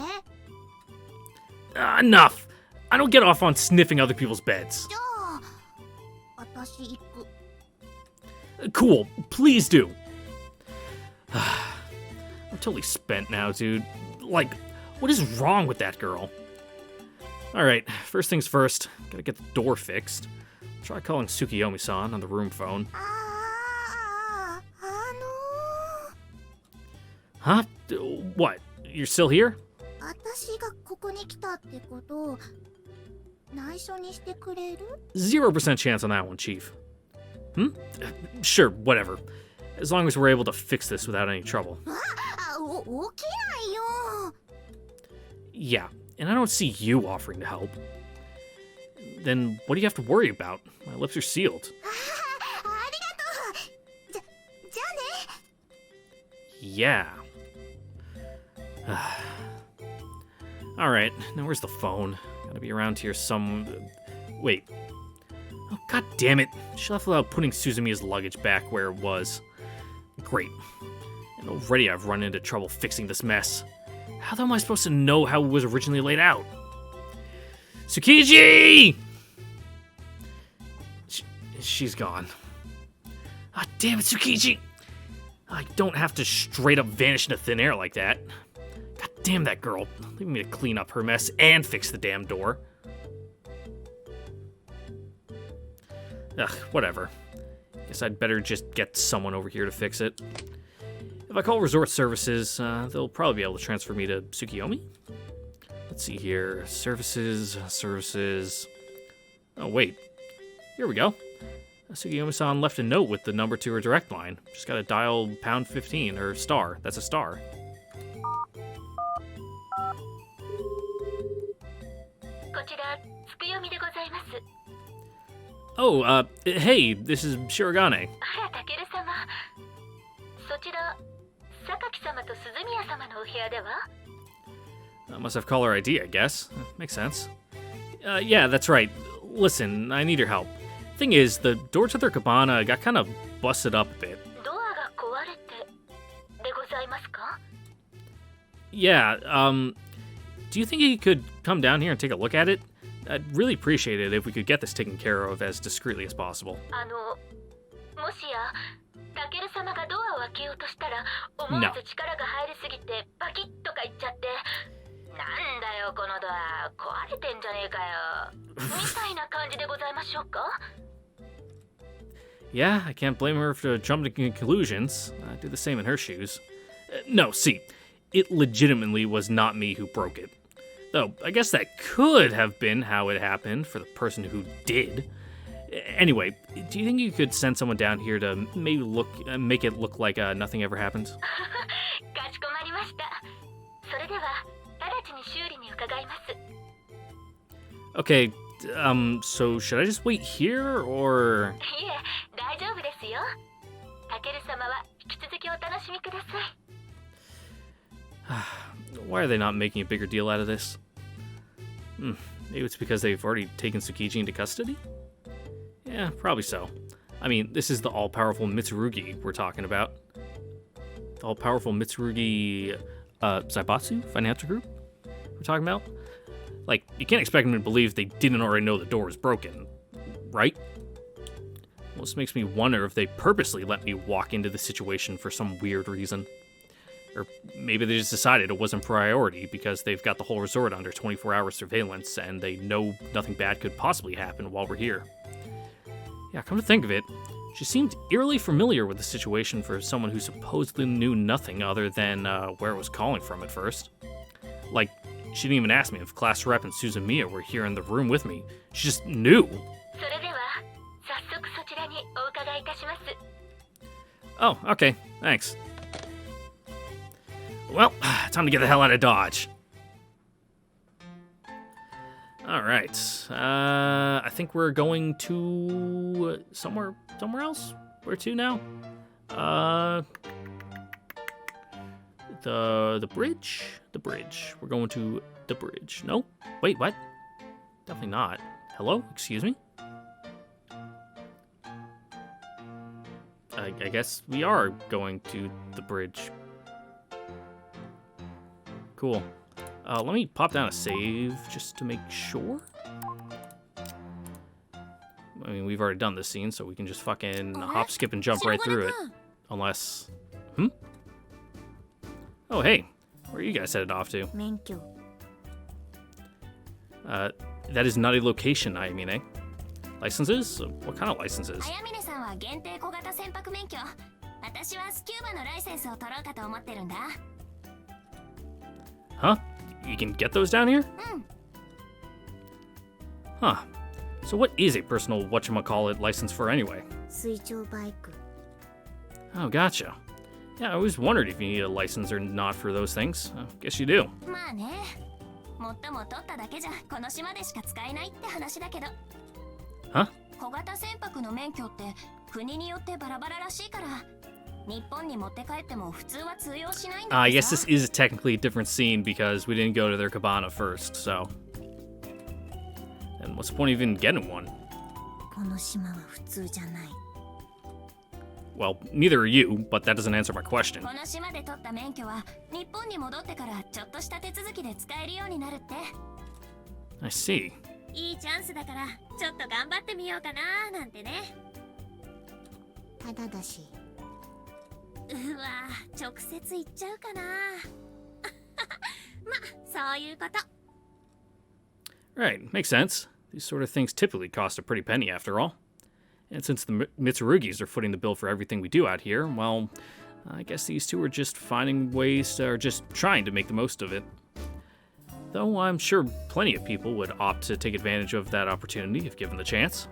Enough! I don't get off on sniffing other people's beds. じゃあ私行く Cool, please do. I'm totally spent now, dude. Like, what is wrong with that girl? Alright, first things first, gotta get the door fixed. Try calling Tsukiyomi-san on the room phone. あ Huh? What? You're still here? 私がここに来たってことを内緒にしてくれる 0% chance on that one, Chief. Hmm? Sure, whatever. As long as we're able to fix this without any trouble. 起きないよ Yeah, and I don't see you offering to help. Then what do you have to worry about? My lips are sealed. ありがとうじゃあね Yeah. Alright, now where's the phone? Gotta be around here some... Wait. Oh, god damn it. She left without putting Suzumiya's luggage back where it was. Great. And already I've run into trouble fixing this mess. How the hell am I supposed to know how it was originally laid out? Tsukiji! She's gone. Ah, damn it, Tsukiji! I don't have to straight up vanish into thin air like that. God damn that girl. Leaving me to clean up her mess and fix the damn door. Ugh, whatever. Guess I'd better just get someone over here to fix it. If I call resort services, they'll probably be able to transfer me to Tsukiyomi. Let's see here. Services. Oh, wait. Here we go. Tsukiyomi-san left a note with the number to her direct line. Just gotta dial pound 15, or star. That's a star. Oh, hey, this is Shirogane. Must have caller ID, I guess. Makes sense. Yeah, that's right. Listen, I need your help. Thing is, the door to their cabana got kind of busted up a bit. Yeah, do you think you could come down here and take a look at it? I'd really appreciate it if we could get this taken care of as discreetly as possible. No. Yeah, I can't blame her for jumping to conclusions. I'd do the same in her shoes. No, see, it legitimately was not me who broke it. Though, I guess that could have been how it happened for the person who did. Anyway, do you think you could send someone down here to maybe make it look like nothing ever happened? Okay, so should I just wait here, or...? Why are they not making a bigger deal out of this? Maybe it's because they've already taken Tsukiji into custody? Yeah, probably so. I mean, this is the all-powerful Mitsurugi we're talking about. The all-powerful Mitsurugi, Zaibatsu Financial Group we're talking about? Like, you can't expect them to believe they didn't already know the door was broken, right? Well, this makes me wonder if they purposely let me walk into the situation for some weird reason. Or maybe they just decided it wasn't priority because they've got the whole resort under 24-hour surveillance and they know nothing bad could possibly happen while we're here. Yeah, come to think of it, she seemed eerily familiar with the situation for someone who supposedly knew nothing other than where it was calling from at first. Like, she didn't even ask me if Class Rep and Suzumiya were here in the room with me. She just knew. Oh, okay, thanks. Well, time to get the hell out of Dodge. Alright, I think we're going to somewhere else? Where to now? The bridge? The bridge. We're going to the bridge. No? Wait, what? Definitely not. Hello? Excuse me? I guess we are going to the bridge. Cool. Let me pop down a save just to make sure. I mean, we've already done this scene, so we can just fucking hop, skip, and jump right through it. Unless... Oh, hey. Where are you guys headed off to? That is not a location, Ayamine. Licenses? What kind of licenses? Huh? You can get those down here? Huh. So what is a personal whatchamacallit license for anyway? Oh, gotcha. Yeah, I always wondered if you need a license or not for those things. Guess you do. Huh? I guess this is technically a different scene because we didn't go to their cabana first, so... And what's the point of even getting one? この島は普通じゃない。 Well, neither are you, but that doesn't answer my question. この島で取った免許は日本に戻ってからちょっとした手続きで使えるようになるって。 I see. いいチャンスだからちょっと頑張ってみようかななんてね。ただだし。うわ、直接言っちゃうかな。ま、そういうこと。 Right, makes sense. These sort of things typically cost a pretty penny after all. And since the Mitsurugis are footing the bill for everything we do out here, well, I guess these two are just finding ways to, or just trying to make the most of it. Though I'm sure plenty of people would opt to take advantage of that opportunity if given the chance.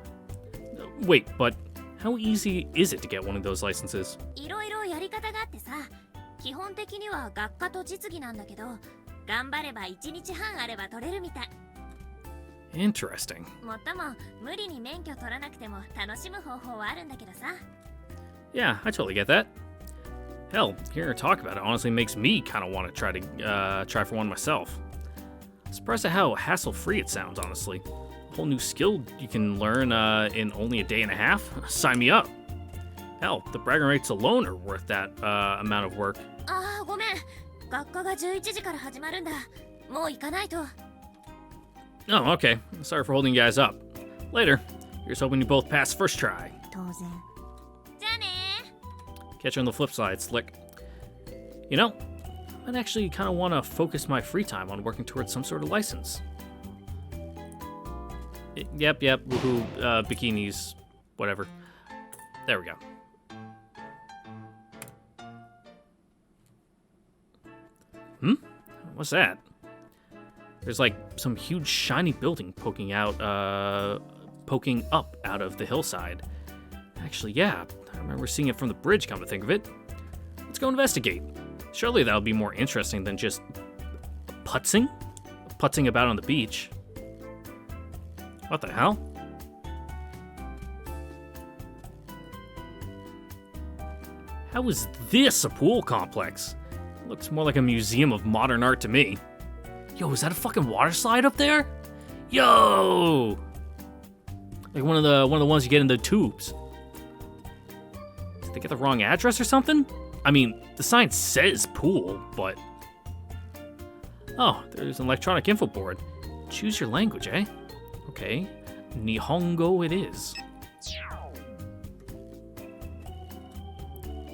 Wait, but how easy is it to get one of those licenses? いろいろやり方があってさ、基本的には学科と実技なんだけど、頑張れば1日半あれば取れるみたい。 Interesting. もっとも無理に免許取らなくても楽しむ方法はあるんだけどさ。 Yeah, I totally get that. Hell, hearing her talk about it honestly makes me kind of want to try for one myself. Surprised at how hassle-free it sounds, honestly. A whole new skill you can learn in only a day and a half? Sign me up. Hell, the bragging rights alone are worth that amount of work. ああ、ごめん。学科が11時から始まるんだ。もう行かないと。 Oh, okay. Sorry for holding you guys up. Later. Here's hoping you both pass first try. 当然。じゃあね。 Catch you on the flip side, Slick. You know, I'd actually kind of want to focus my free time on working towards some sort of license. Yep, woohoo, bikinis, whatever. There we go. What's that? There's like some huge shiny building poking up out of the hillside. Actually, yeah, I remember seeing it from the bridge, come to think of it. Let's go investigate. Surely that'll be more interesting than just putzing about on the beach. What the hell? How is this a pool complex? Looks more like a museum of modern art to me. Yo, is that a fucking water slide up there? Yo! Like one of the ones you get in the tubes. Did they get the wrong address or something? I mean, the sign says pool, but... Oh, there's an electronic info board. Choose your language, eh? Okay. Nihongo it is.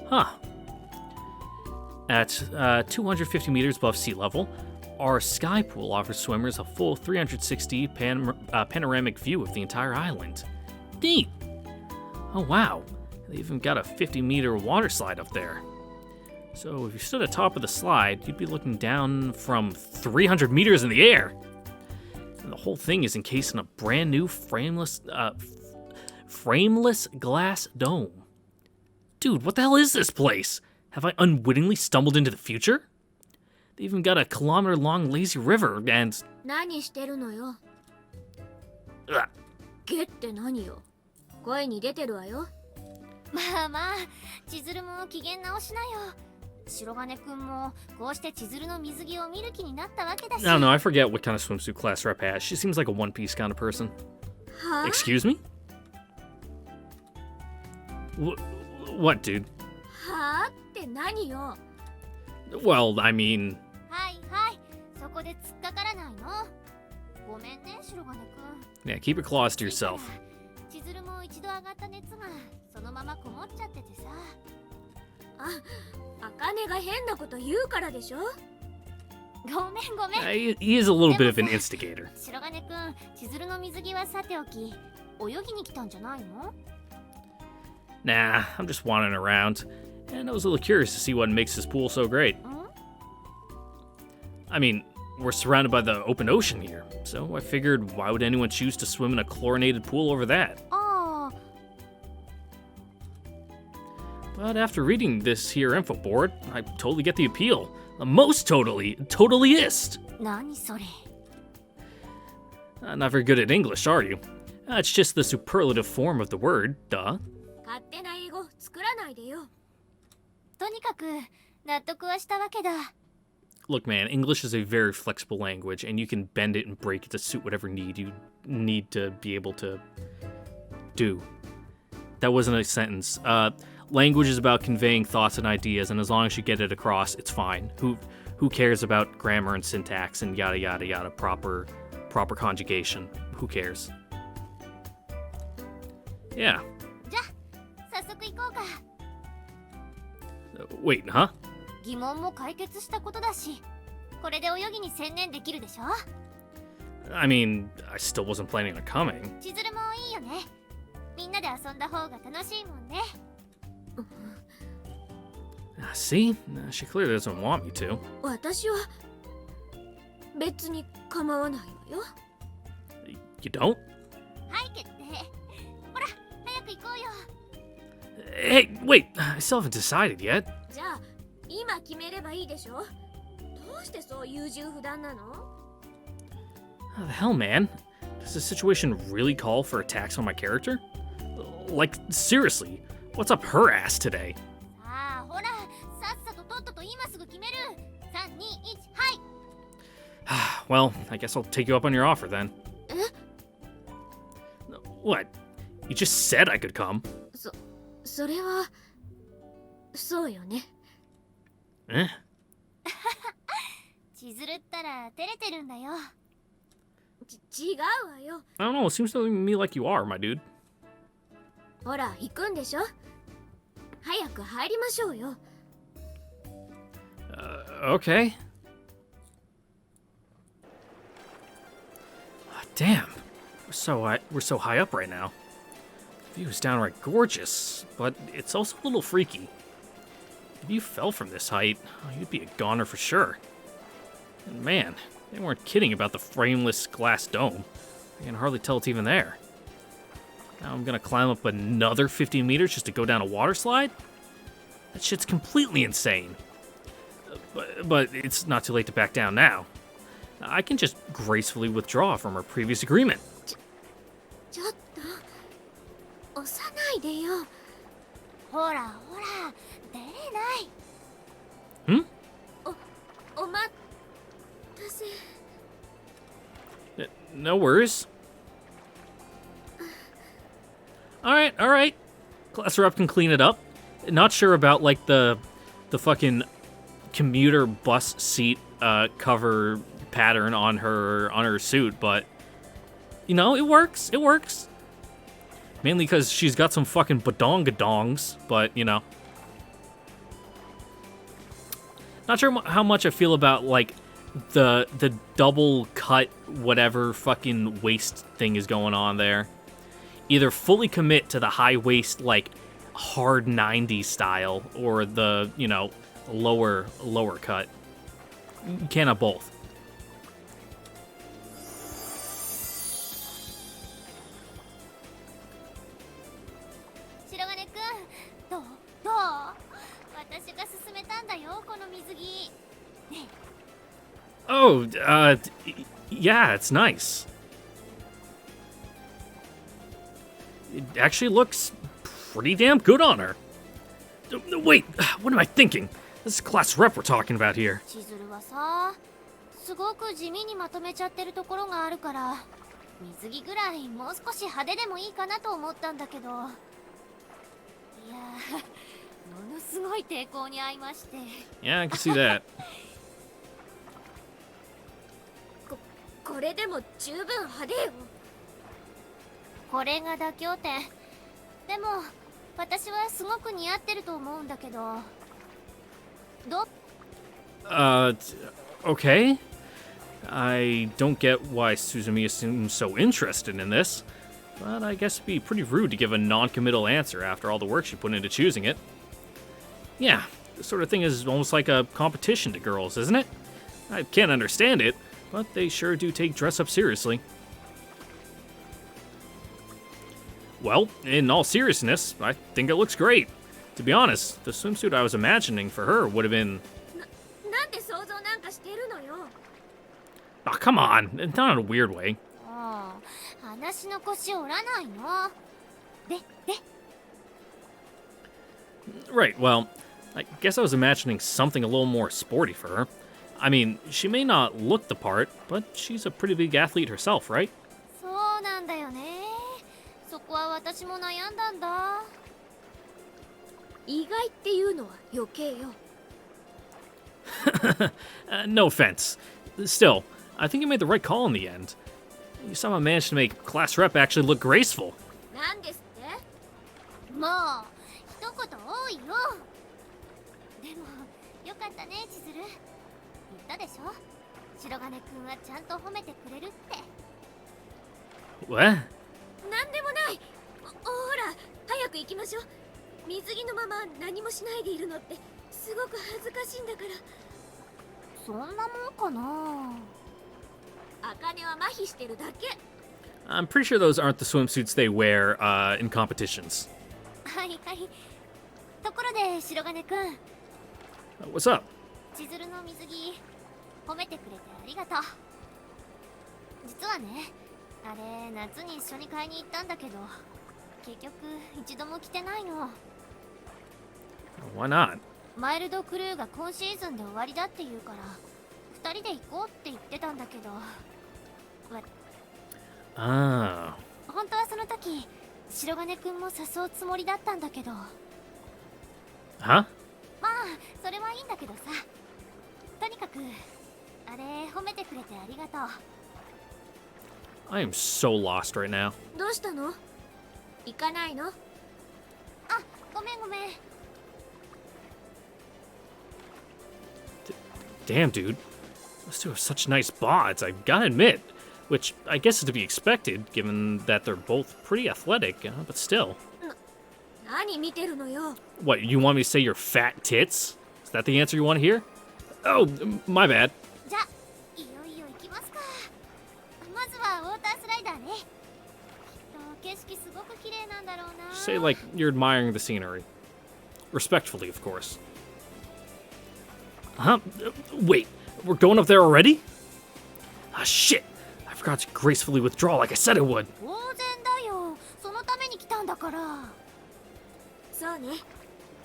Huh. At 250 meters above sea level, our sky pool offers swimmers a full 360 panoramic view of the entire island. Neat! Oh wow, they even got a 50-meter water slide up there. So if you stood atop of the slide, you'd be looking down from 300 meters in the air. And the whole thing is encased in a brand new frameless glass dome. Dude, what the hell is this place? Have I unwittingly stumbled into the future? They even got a kilometer-long lazy river and... 何してるのよ。 Ugh. ゲって何よ。声に出てるわよ。まあまあ、千鶴も機嫌直しなよ。白金くんもこうして千鶴の水着を見る気になったわけだし。I don't know, I forget what kind of swimsuit class rep has. She seems like a One Piece kind of person. はあ Excuse me? What, dude? はあって何よ。 Well, I mean... はいはい、そこで突っかからないの。ごめんね、白金くん。 Yeah, keep your claws to yourself. 千鶴も一度上がった熱がそのままこもっちゃっててさ。あ、茜が変なこと言うからでしょ。ごめんごめん。He is a little bit of an instigator. 白金くん、千鶴の水着はさておき、泳ぎに来たんじゃないの？ Nah, I'm just wandering around, and I was a little curious to see what makes this pool so great. I mean, we're surrounded by the open ocean here, so I figured why would anyone choose to swim in a chlorinated pool over that? ああ。 But after reading this here info board, I totally get the appeal. Most totally-ist. 何それ。 Not very good at English, are you? It's just the superlative form of the word, duh. 勝手な英語作らないでよ。とにかく納得はしたわけだ。 Look, man, English is a very flexible language, and you can bend it and break it to suit whatever need you need to be able to do. That wasn't a sentence. Language is about conveying thoughts and ideas, and as long as you get it across, it's fine. Who cares about grammar and syntax and yada yada yada, proper conjugation? Who cares? Yeah. じゃあ早速行こうか。 Wait, huh? 疑問も解決したことだし、これで泳ぎに専念できるでしょ。 I mean, I still wasn't planning on coming. 千鶴もいいよね。みんなで遊んだ方が楽しいもんね。 See? She clearly doesn't want me to. 私は別に構わないわよ。 You don't? はい決定。ほら早く行こうよ。 Hey, wait! I still haven't decided yet. じゃあ今決めればいいでしょ。どうしてそう優柔不断なの？ How the hell, man? Does the situation really call for attacks on my character? Like, seriously, what's up her ass today? さあほらさっさととっとと今すぐ決める。3、2、1、はい。 Well, I guess I'll take you up on your offer then. What? You just said I could come. それはそうよね。 Eh? 千鶴ったら照れてるんだよ。違うわよ。 I don't know, it seems to me like you are, my dude. ほら行くんでしょ。早く入りましょうよ。 Okay. Damn. We're so high up right now. The view is downright gorgeous, but it's also a little freaky. If you fell from this height, you'd be a goner for sure. And man, they weren't kidding about the frameless glass dome. I can hardly tell it's even there. Now I'm gonna climb up another 50 meters just to go down a water slide? That shit's completely insane. But it's not too late to back down now. I can just gracefully withdraw from our previous agreement. ちょっと押さないでよ。ほらほら出れない。 Hmm? お待たせ。 No worries. Alright. Class rep can clean it up. Not sure about, like, the fucking commuter bus seat cover pattern on her suit, but you know, it works. Mainly because she's got some fucking badongadongs, but you know. Not sure how much I feel about like the double cut whatever fucking waist thing is going on there. Either fully commit to the high waist like hard 90s style or the, you know, lower cut. You can't have both. 白金くん、どう？私が勧めたんだよ、この水着。ね。 Oh, yeah, it's nice. It actually looks pretty damn good on her. Wait, what am I thinking? This is class rep we're talking about here. 千鶴はさ、すごく地味にまとめちゃってるところがあるから、水着ぐらいもう少し派手でもいいかなと思ったんだけど。いやー、ものすごい抵抗に遭いまして。 Yeah, I can see that. これでも十分派手よ。これが妥協点。でも私はすごく似合ってると思うんだけど。ど？ Okay. I don't get why Suzumiya seems so interested in this, but I guess it'd be pretty rude to give a non-committal answer after all the work she put into choosing it. Yeah, this sort of thing is almost like a competition to girls, isn't it? I can't understand it, but they sure do take dress-up seriously. Well, in all seriousness, I think it looks great. To be honest, the swimsuit I was imagining for her would have been... なんで想像なんかしてるのよ。 Oh, come on, not in a weird way. ああ、話の腰折らないの。で。 Right, well, I guess I was imagining something a little more sporty for her. I mean, she may not look the part, but she's a pretty big athlete herself, right? そうなんだよね。そこは私私も悩んだんだ。意外っていうのは余計よ。No offense. Still, I think you made the right call in the end. You somehow managed to make class rep actually look graceful. なんですってもう一言多いよ。でもよかったね千鶴。言ったでしょ、白金くんはちゃんと褒めてくれるって。 What? なんでもない。ほら早く行きましょう。水着のまま何もしないでいるのってすごく恥ずかしいんだから。そんなもんかな。茜は麻痺してるだけ。 I'm pretty sure those aren't the swimsuits they wear in competitions. はいはい。ところで白金くん、 What's up? 千鶴の水着褒めてくれてありがとう。実はね、あれ夏に一緒に買いに行ったんだけど結局一度も着てないの。 Why not? マイルドクルーが今シーズンで終わりだって言うから2人で行こうって言ってたんだけど、Ah. 本当はその時白金くんも誘うつもりだったんだけど、 Huh? まあそれはいいんだけどさ。とにかくあれ褒めてくれてありがとう。 I am so lost right now. どうしたの？行かないの？あ、ごめんごめん。 Damn, dude. Those two have such nice bods, I gotta admit. Which I guess is to be expected, given that they're both pretty athletic, but still. 何見てるのよ。 What, you want me to say you're fat tits? Is that the answer you want to hear? Oh, my bad. じゃあいよいよ行きますか。まずはウォータースライダーね。きっと景色すごく綺麗なんだろうな。 Say like you're admiring the scenery. Respectfully, of course. Huh? Wait, we're going up there already? Ah, shit! I forgot to gracefully withdraw like I said I would. 当然だよ。そのために来たんだから。そうね。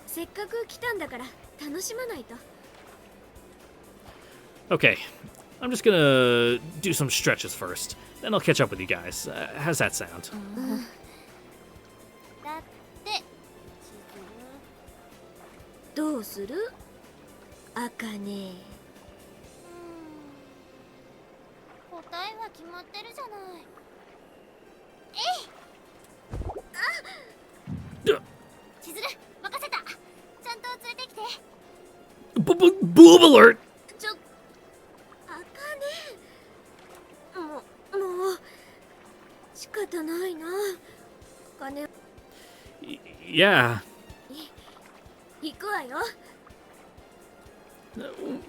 せっかく来たんだから楽しまないと。 Okay, I'm just gonna do some stretches first. Then I'll catch up with you guys. How's that sound? だってどうする？茜。答えは決まってるじゃない。千鶴任せた。ちゃんと連れてきて。Boob alert! ちょ、茜。もう仕方ないな。茜。 Yeah. 行くわよ。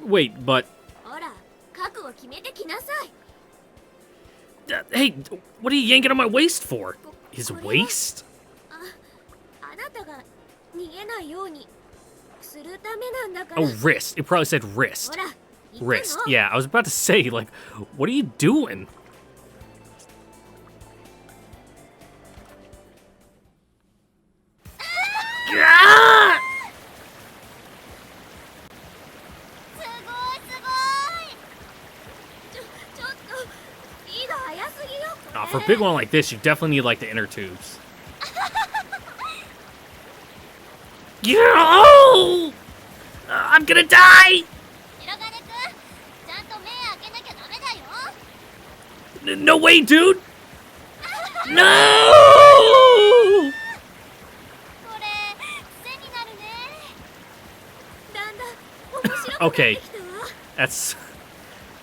Wait, but... ほら、覚悟決めてきなさい。 Hey, what are you yanking on my waist for? His waist? あなたが逃げないようにするためなんだから。 Oh, wrist. It probably said wrist. ほら、行くの。 Wrist. Yeah, I was about to say, like, what are you doing? Ah! すごいすごい。ちょっとスピード速すぎよ。これ For a big one like this, you definitely need, like, the inner tubes. Oh! I'm gonna die! 白金くん、ちゃんと目開けなきゃダメだよ。 No way, dude! No! これ癖になるね。だんだん面白くなって Okay, きたわ。 that's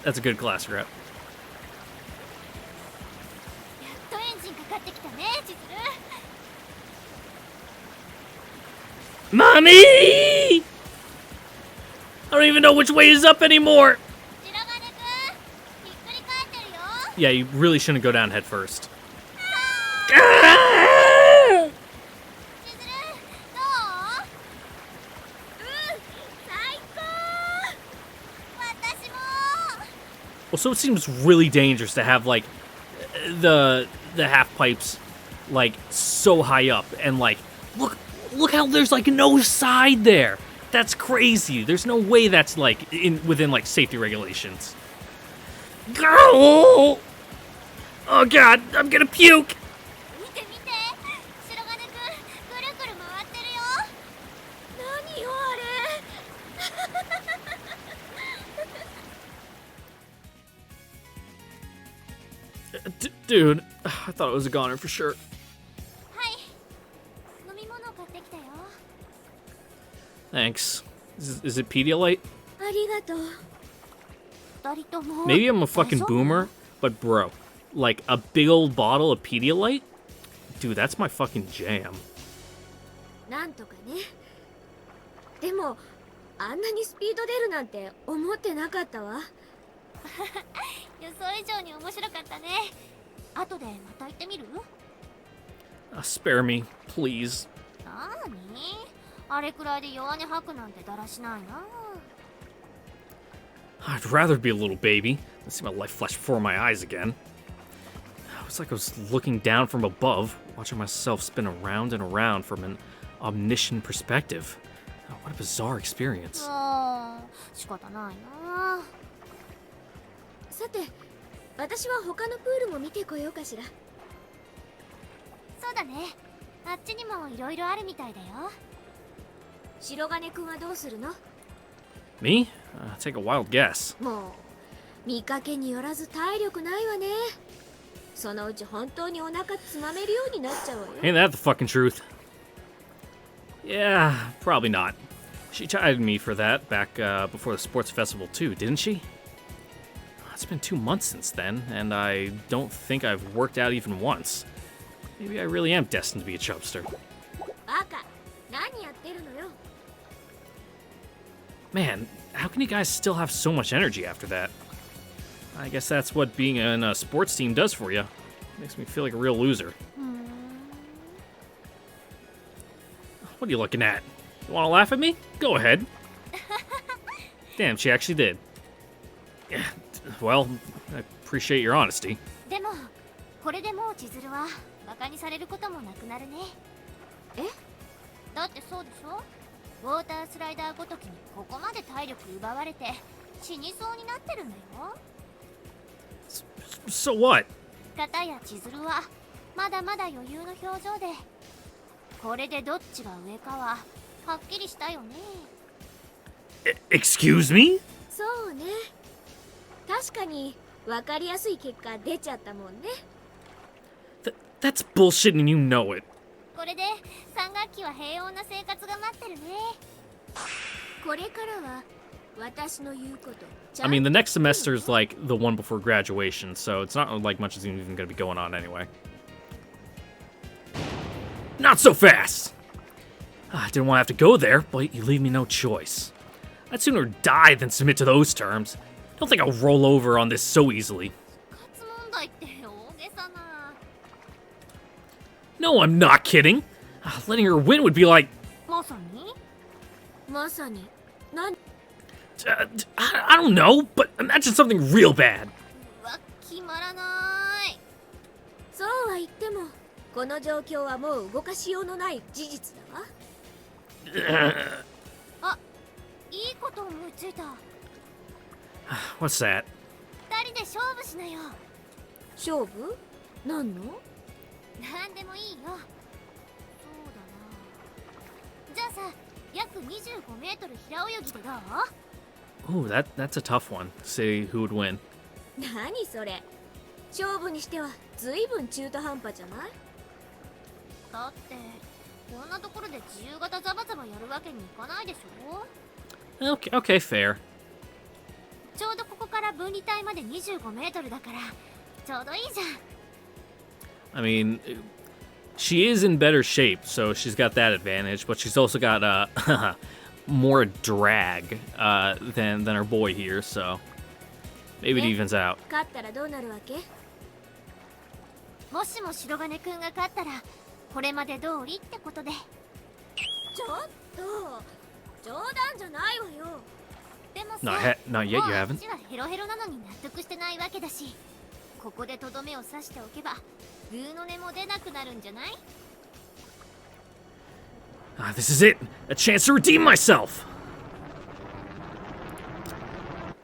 a good class rep. やっとエンジンかかってきたね、千鶴。 Mommy! I don't even know which way is up anymore. 白金くん、ひっくり返ってるよ。 Yeah, you really shouldn't go down head first. 千鶴、どう？最高。私も。 Well, so it seems really dangerous to have like the half pipes like so high up and like look how there's like no side there. That's crazy. There's no way that's like within like safety regulations. Oh god, I'm gonna puke. 見て見て、白 Dude, I thought it was a goner for sure. はい、飲み物買ってきたよ。 Thanks. Is it Pedialyte? ありがとう。二人とも Maybe I'm a fucking boomer, but bro, like a big old bottle of Pedialyte? Dude, that's my fucking jam. なんとかね。でもあんなにスピード出るなんて思ってなかったわ。予想以上に面白かったね。後でまた行ってみる？ Spare me, please. なーに？あれくらいで弱音吐くなんてだらしないな。 I'd rather be a little baby than see my life flash before my eyes again. It was like I was looking down from above, watching myself spin around and around from an omniscient perspective. Oh, what a bizarre experience. 仕方ないな。さて、私は他のプールも見てこようかしら。そうだね。あっちにもいろいろあるみたいだよ。白金くんはどうするの？ Me? Take a wild guess. もう見かけによらず体力ないわね。そのうち本当にお腹つまめるようになっちゃうわよ。 Ain't that the fucking truth? Yeah, probably not. She chided me for that back before the sports festival too, didn't she? It's been 2 months since then, and I don't think I've worked out even once. Maybe I really am destined to be a chubster. バカ、何やってるのよ。 Man, how can you guys still have so much energy after that? I guess that's what being in a sports team does for you. Makes me feel like a real loser. What are you looking at? You want to laugh at me? Go ahead. Damn, she actually did. Yeah, well, I appreciate your honesty. でもこれでもう千鶴はバカにされることもなくなるね。え？だってそうでしょ？ウォータースライダーごときにここまで体力奪われて死にそうになってるんだよ。 So what? 片や千鶴はまだまだ余裕の表情で、これでどっちが上かははっきりしたよね。 Excuse me? そうね。確かに分かりやすい結果出ちゃったもんね。That's bullshit and you know it. これで3学期は平穏な生活が待ってるね。これからは私の言うことちゃ I ん mean, the next semester is like the one before graduation, so it's not like much is even going to be going on anyway. Not so fast! I didn't want to have to go there, but you leave me no choice. I'd sooner die than submit to those terms. Don't think I'll roll over on this so easily. 活問題って大げさな。 No, I'm not kidding. Letting her win would be like... まさに？まさに何？ I don't know, but imagine something real bad. うわ、決まらない。そうは言ってもこの状況はもう動かしようのない事実だわ。あ、いいこと思いついた。 What's that? 二人で勝負しなよ。勝負？何の？なんでもいいよ。そうだな。じゃあさ、約25メートル平泳ぎでどう？ Ooh, that's a tough one. Say who would win. 何それ？勝負にしてはずいぶん中途半端じゃない？だってこんなところで自由形ザバザバやるわけにいかないでしょ。 Okay, fair. ちょうどここから分離帯まで25メートルだからちょうどいいじゃん。 I mean, she is in better shape, so she's got that advantage, but she's also got more drag than our boy here, so maybe it evens out. 勝ったらどうなるわけ？もしも白金くんが勝ったらこれまで通りってことで。ちょっと冗談じゃないわよ。でもさ、 Not yet, you もうあ haven't. っちはヘロヘロなのに納得してないわけだし、ここでとどめを刺しておけばグーの音も出なくなるんじゃない？ This is it! A chance to redeem myself!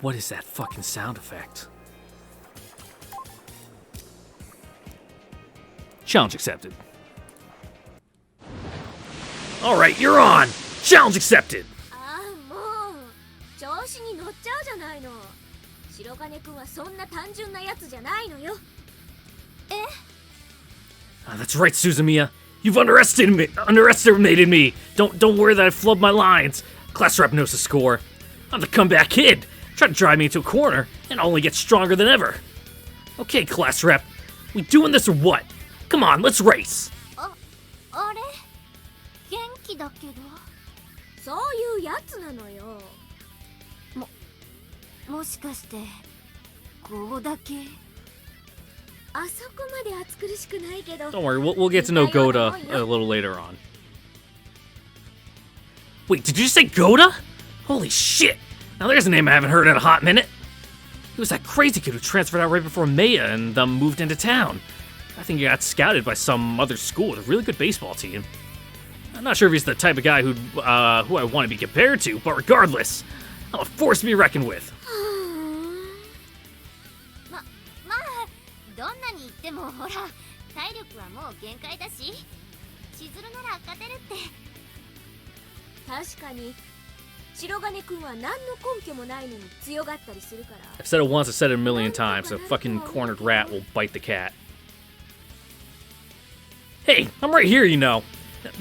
What is that fucking sound effect? Challenge accepted. Alright, you're on! Challenge accepted! ああ、もう調子に乗っちゃうじゃないの。白金くんはそんな単純なやつじゃないのよ。That's right, Suzumiya. You've underestimated me. Don't worry that I flubbed my lines. Class rep knows the score. I'm the comeback kid. Try to drive me into a corner, and I'll only get stronger than ever. Okay, class rep. We doing this or what? Come on, let's race. あれ元気だけどそういうやつなのよ。もしかしてこうだけあそこまで暑苦しくないけど。 Don't worry, we'll get to know Goda a little later on. Wait, did you just say Goda? Holy shit! Now there's a name I haven't heard in a hot minute. He was that crazy kid who transferred out right before Maya and moved into town. I think he got scouted by some other school with a really good baseball team. I'm not sure if he's the type of guy who I want to be compared to, but regardless, I'm a force to be reckoned with. まあどんなに言ってもほら体力はもう限界だし千鶴なら勝てるって確かに白金くんは何の根拠もないのに強がったりするから。 I've said it once, I've said it a million times. A fucking cornered rat will bite the cat. Hey, I'm right here, you know.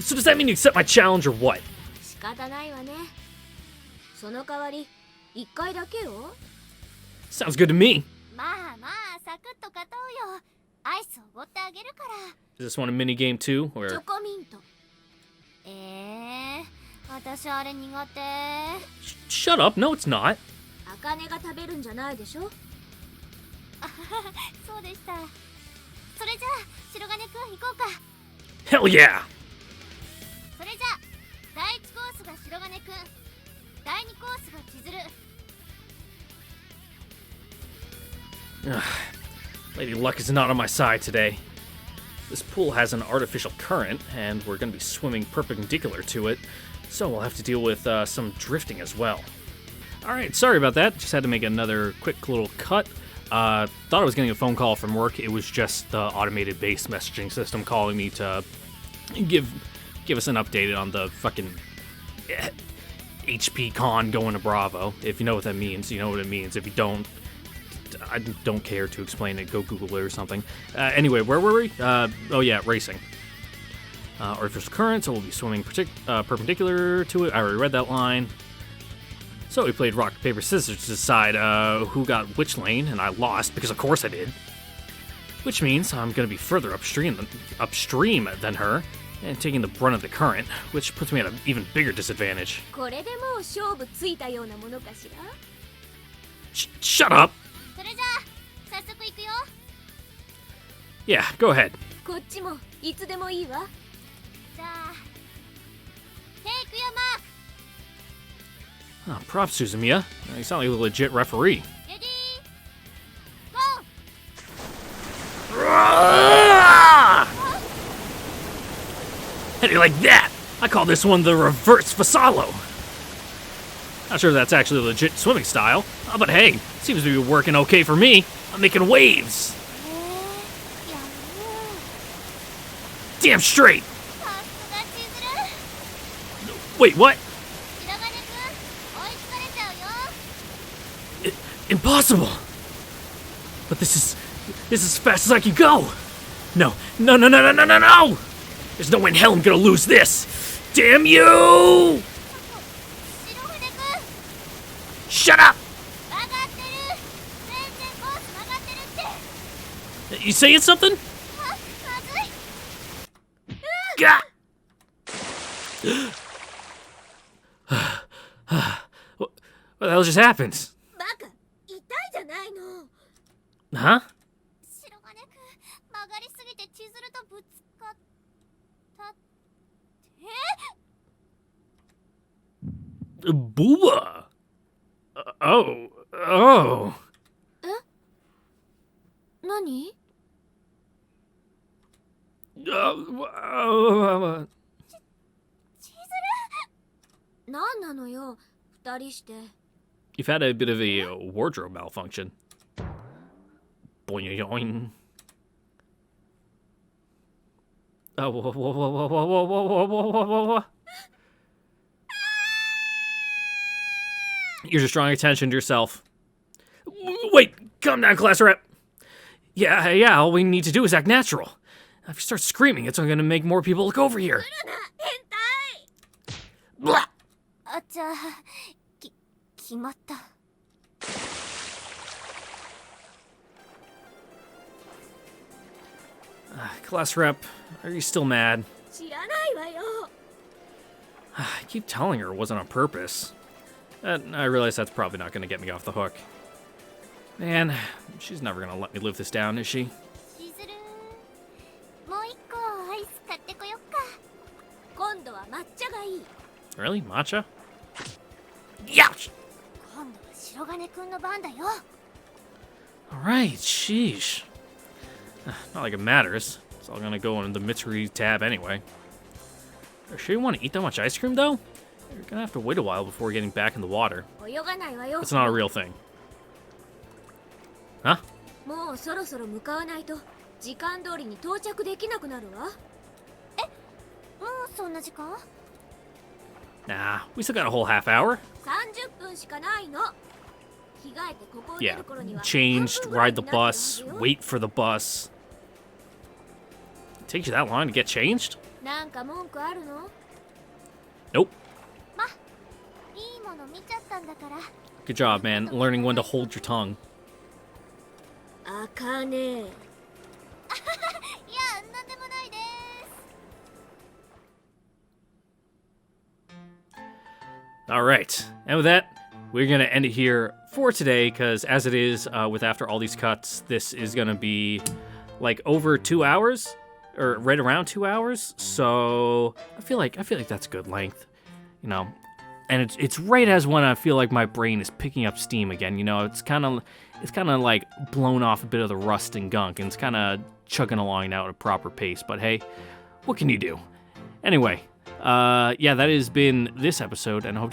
So does that mean you accept my challenge or what? 仕方ないわね。その代わり1回だけよ。 Sounds good to me. まあまあサクッと勝とうよアイスおごってあげるから Is this one a mini game too? チ Or ョコミント。私あれ苦手 shut up? No, it's not. あかねが食べるんじゃないでしょ。そうでしたそれじゃあ白金くん行こうか Hell yeah! それじゃあ第1コースが白金くん第2コースが千鶴 Lady Luck is not on my side today. This pool has an artificial current, and we're going to be swimming perpendicular to it, so we'll have to deal with some drifting as well. Alright, sorry about that. Just had to make another quick little cut. Thought I was getting a phone call from work. It was just the automated base messaging system calling me to give us an update on the fucking HP con going to Bravo. If you know what that means, you know what it means. If you don't, I don't care to explain it. Go Google it or something. Anyway, where were we? Oh yeah, racing. Artificial current, so we'll be swimming perpendicular to it. I already read that line. So we played rock, paper, scissors to decide who got which lane, and I lost, because of course I did. Which means I'm going to be further upstream than her, and taking the brunt of the current, which puts me at an even bigger disadvantage. これでもう勝負ついたようなものかしら。Shut up! それじゃあ早速行くよ Yeah, go ahead. こっちもいつでもいいわ。じゃあテイクよマーク Oh, props, Suzumiya. You sound like a legit referee. レディーゴー How do you like that? I call this one the reverse Fasalo. Not sure if that's actually a legit swimming style, but hey, seems to be working okay for me. I'm making waves. やる Damn straight. さすが千鶴 Wait, what? 白金くん追いつかれちゃうよ Impossible. But this is as fast as I can go. No. There's no way in hell I'm gonna lose this. Damn you! 白船くん Shut up! 曲がってる全然コース曲がってるって You saying something? まずい Gah! What the hell just happened? バカ痛いじゃないの。 Huh? 白金くん曲がりすぎて千鶴とぶつかったって Booba! Oh. 何？千鶴何なのよ二人して。 You've had a bit of a wardrobe malfunction. Boing. Oh, whoa. You're just drawing attention to yourself. Wait, calm down, class rep. Yeah, all we need to do is act natural. If you start screaming, it's only gonna make more people look over here. 変態 Blah! あ、じゃあ、決まった。Class rep, are you still mad? 知らないわよ I keep telling her it wasn't on purpose. I realize that's probably not gonna get me off the hook. Man, she's never gonna let me live this down, is she? しずる、もう一個アイス買ってこよっか。今度は抹茶がいい Really? Matcha? Youch! 今度は白金くんの番だよ。Alright, sheesh. Not like it matters. It's all gonna go in the Mitsuri tab anyway. Does she want to eat that much ice cream, though? You're gonna have to wait a while before getting back in the water. 泳がないわよ It's not a real thing. Huh? もうそろそろ向かわないと時間通りに到着できなくなるわもうそんな時間？ Nah, we still got a whole half hour. 30分しかないの着替えてここを出 Yeah, る頃には changed, 半分ぐらい ride the になってるは bus, ずよ wait for the bus. It takes you that long to get changed? なんか文句あるの Nope. いいもの見ちゃったんだから。Good job, man. Learning when to hold your tongue. あかねいや、なんでもないです。 All right, and with that, we're gonna end it here for today. Because as it is, with after all these cuts, this is gonna be like over 2 hours, or right around 2 hours. So I feel like that's a good length, you know. And it's right as when I feel like my brain is picking up steam again. You know, it's kind of like blown off a bit of the rust and gunk, and it's kind of chugging along now at a proper pace. But hey, what can you do? Anyway. Yeah, that has been this episode, and I hope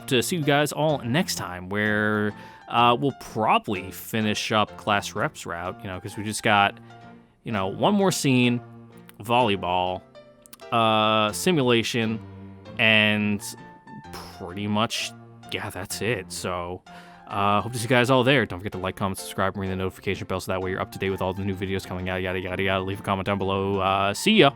to see you guys all next time, where we'll probably finish up class reps route, you know, because we just got, you know, one more scene, volleyball, simulation, and pretty much, yeah, that's it. So, hope to see you guys all there. Don't forget to like, comment, subscribe, and ring the notification bell so that way you're up to date with all the new videos coming out, yada, yada, yada. Leave a comment down below. See ya!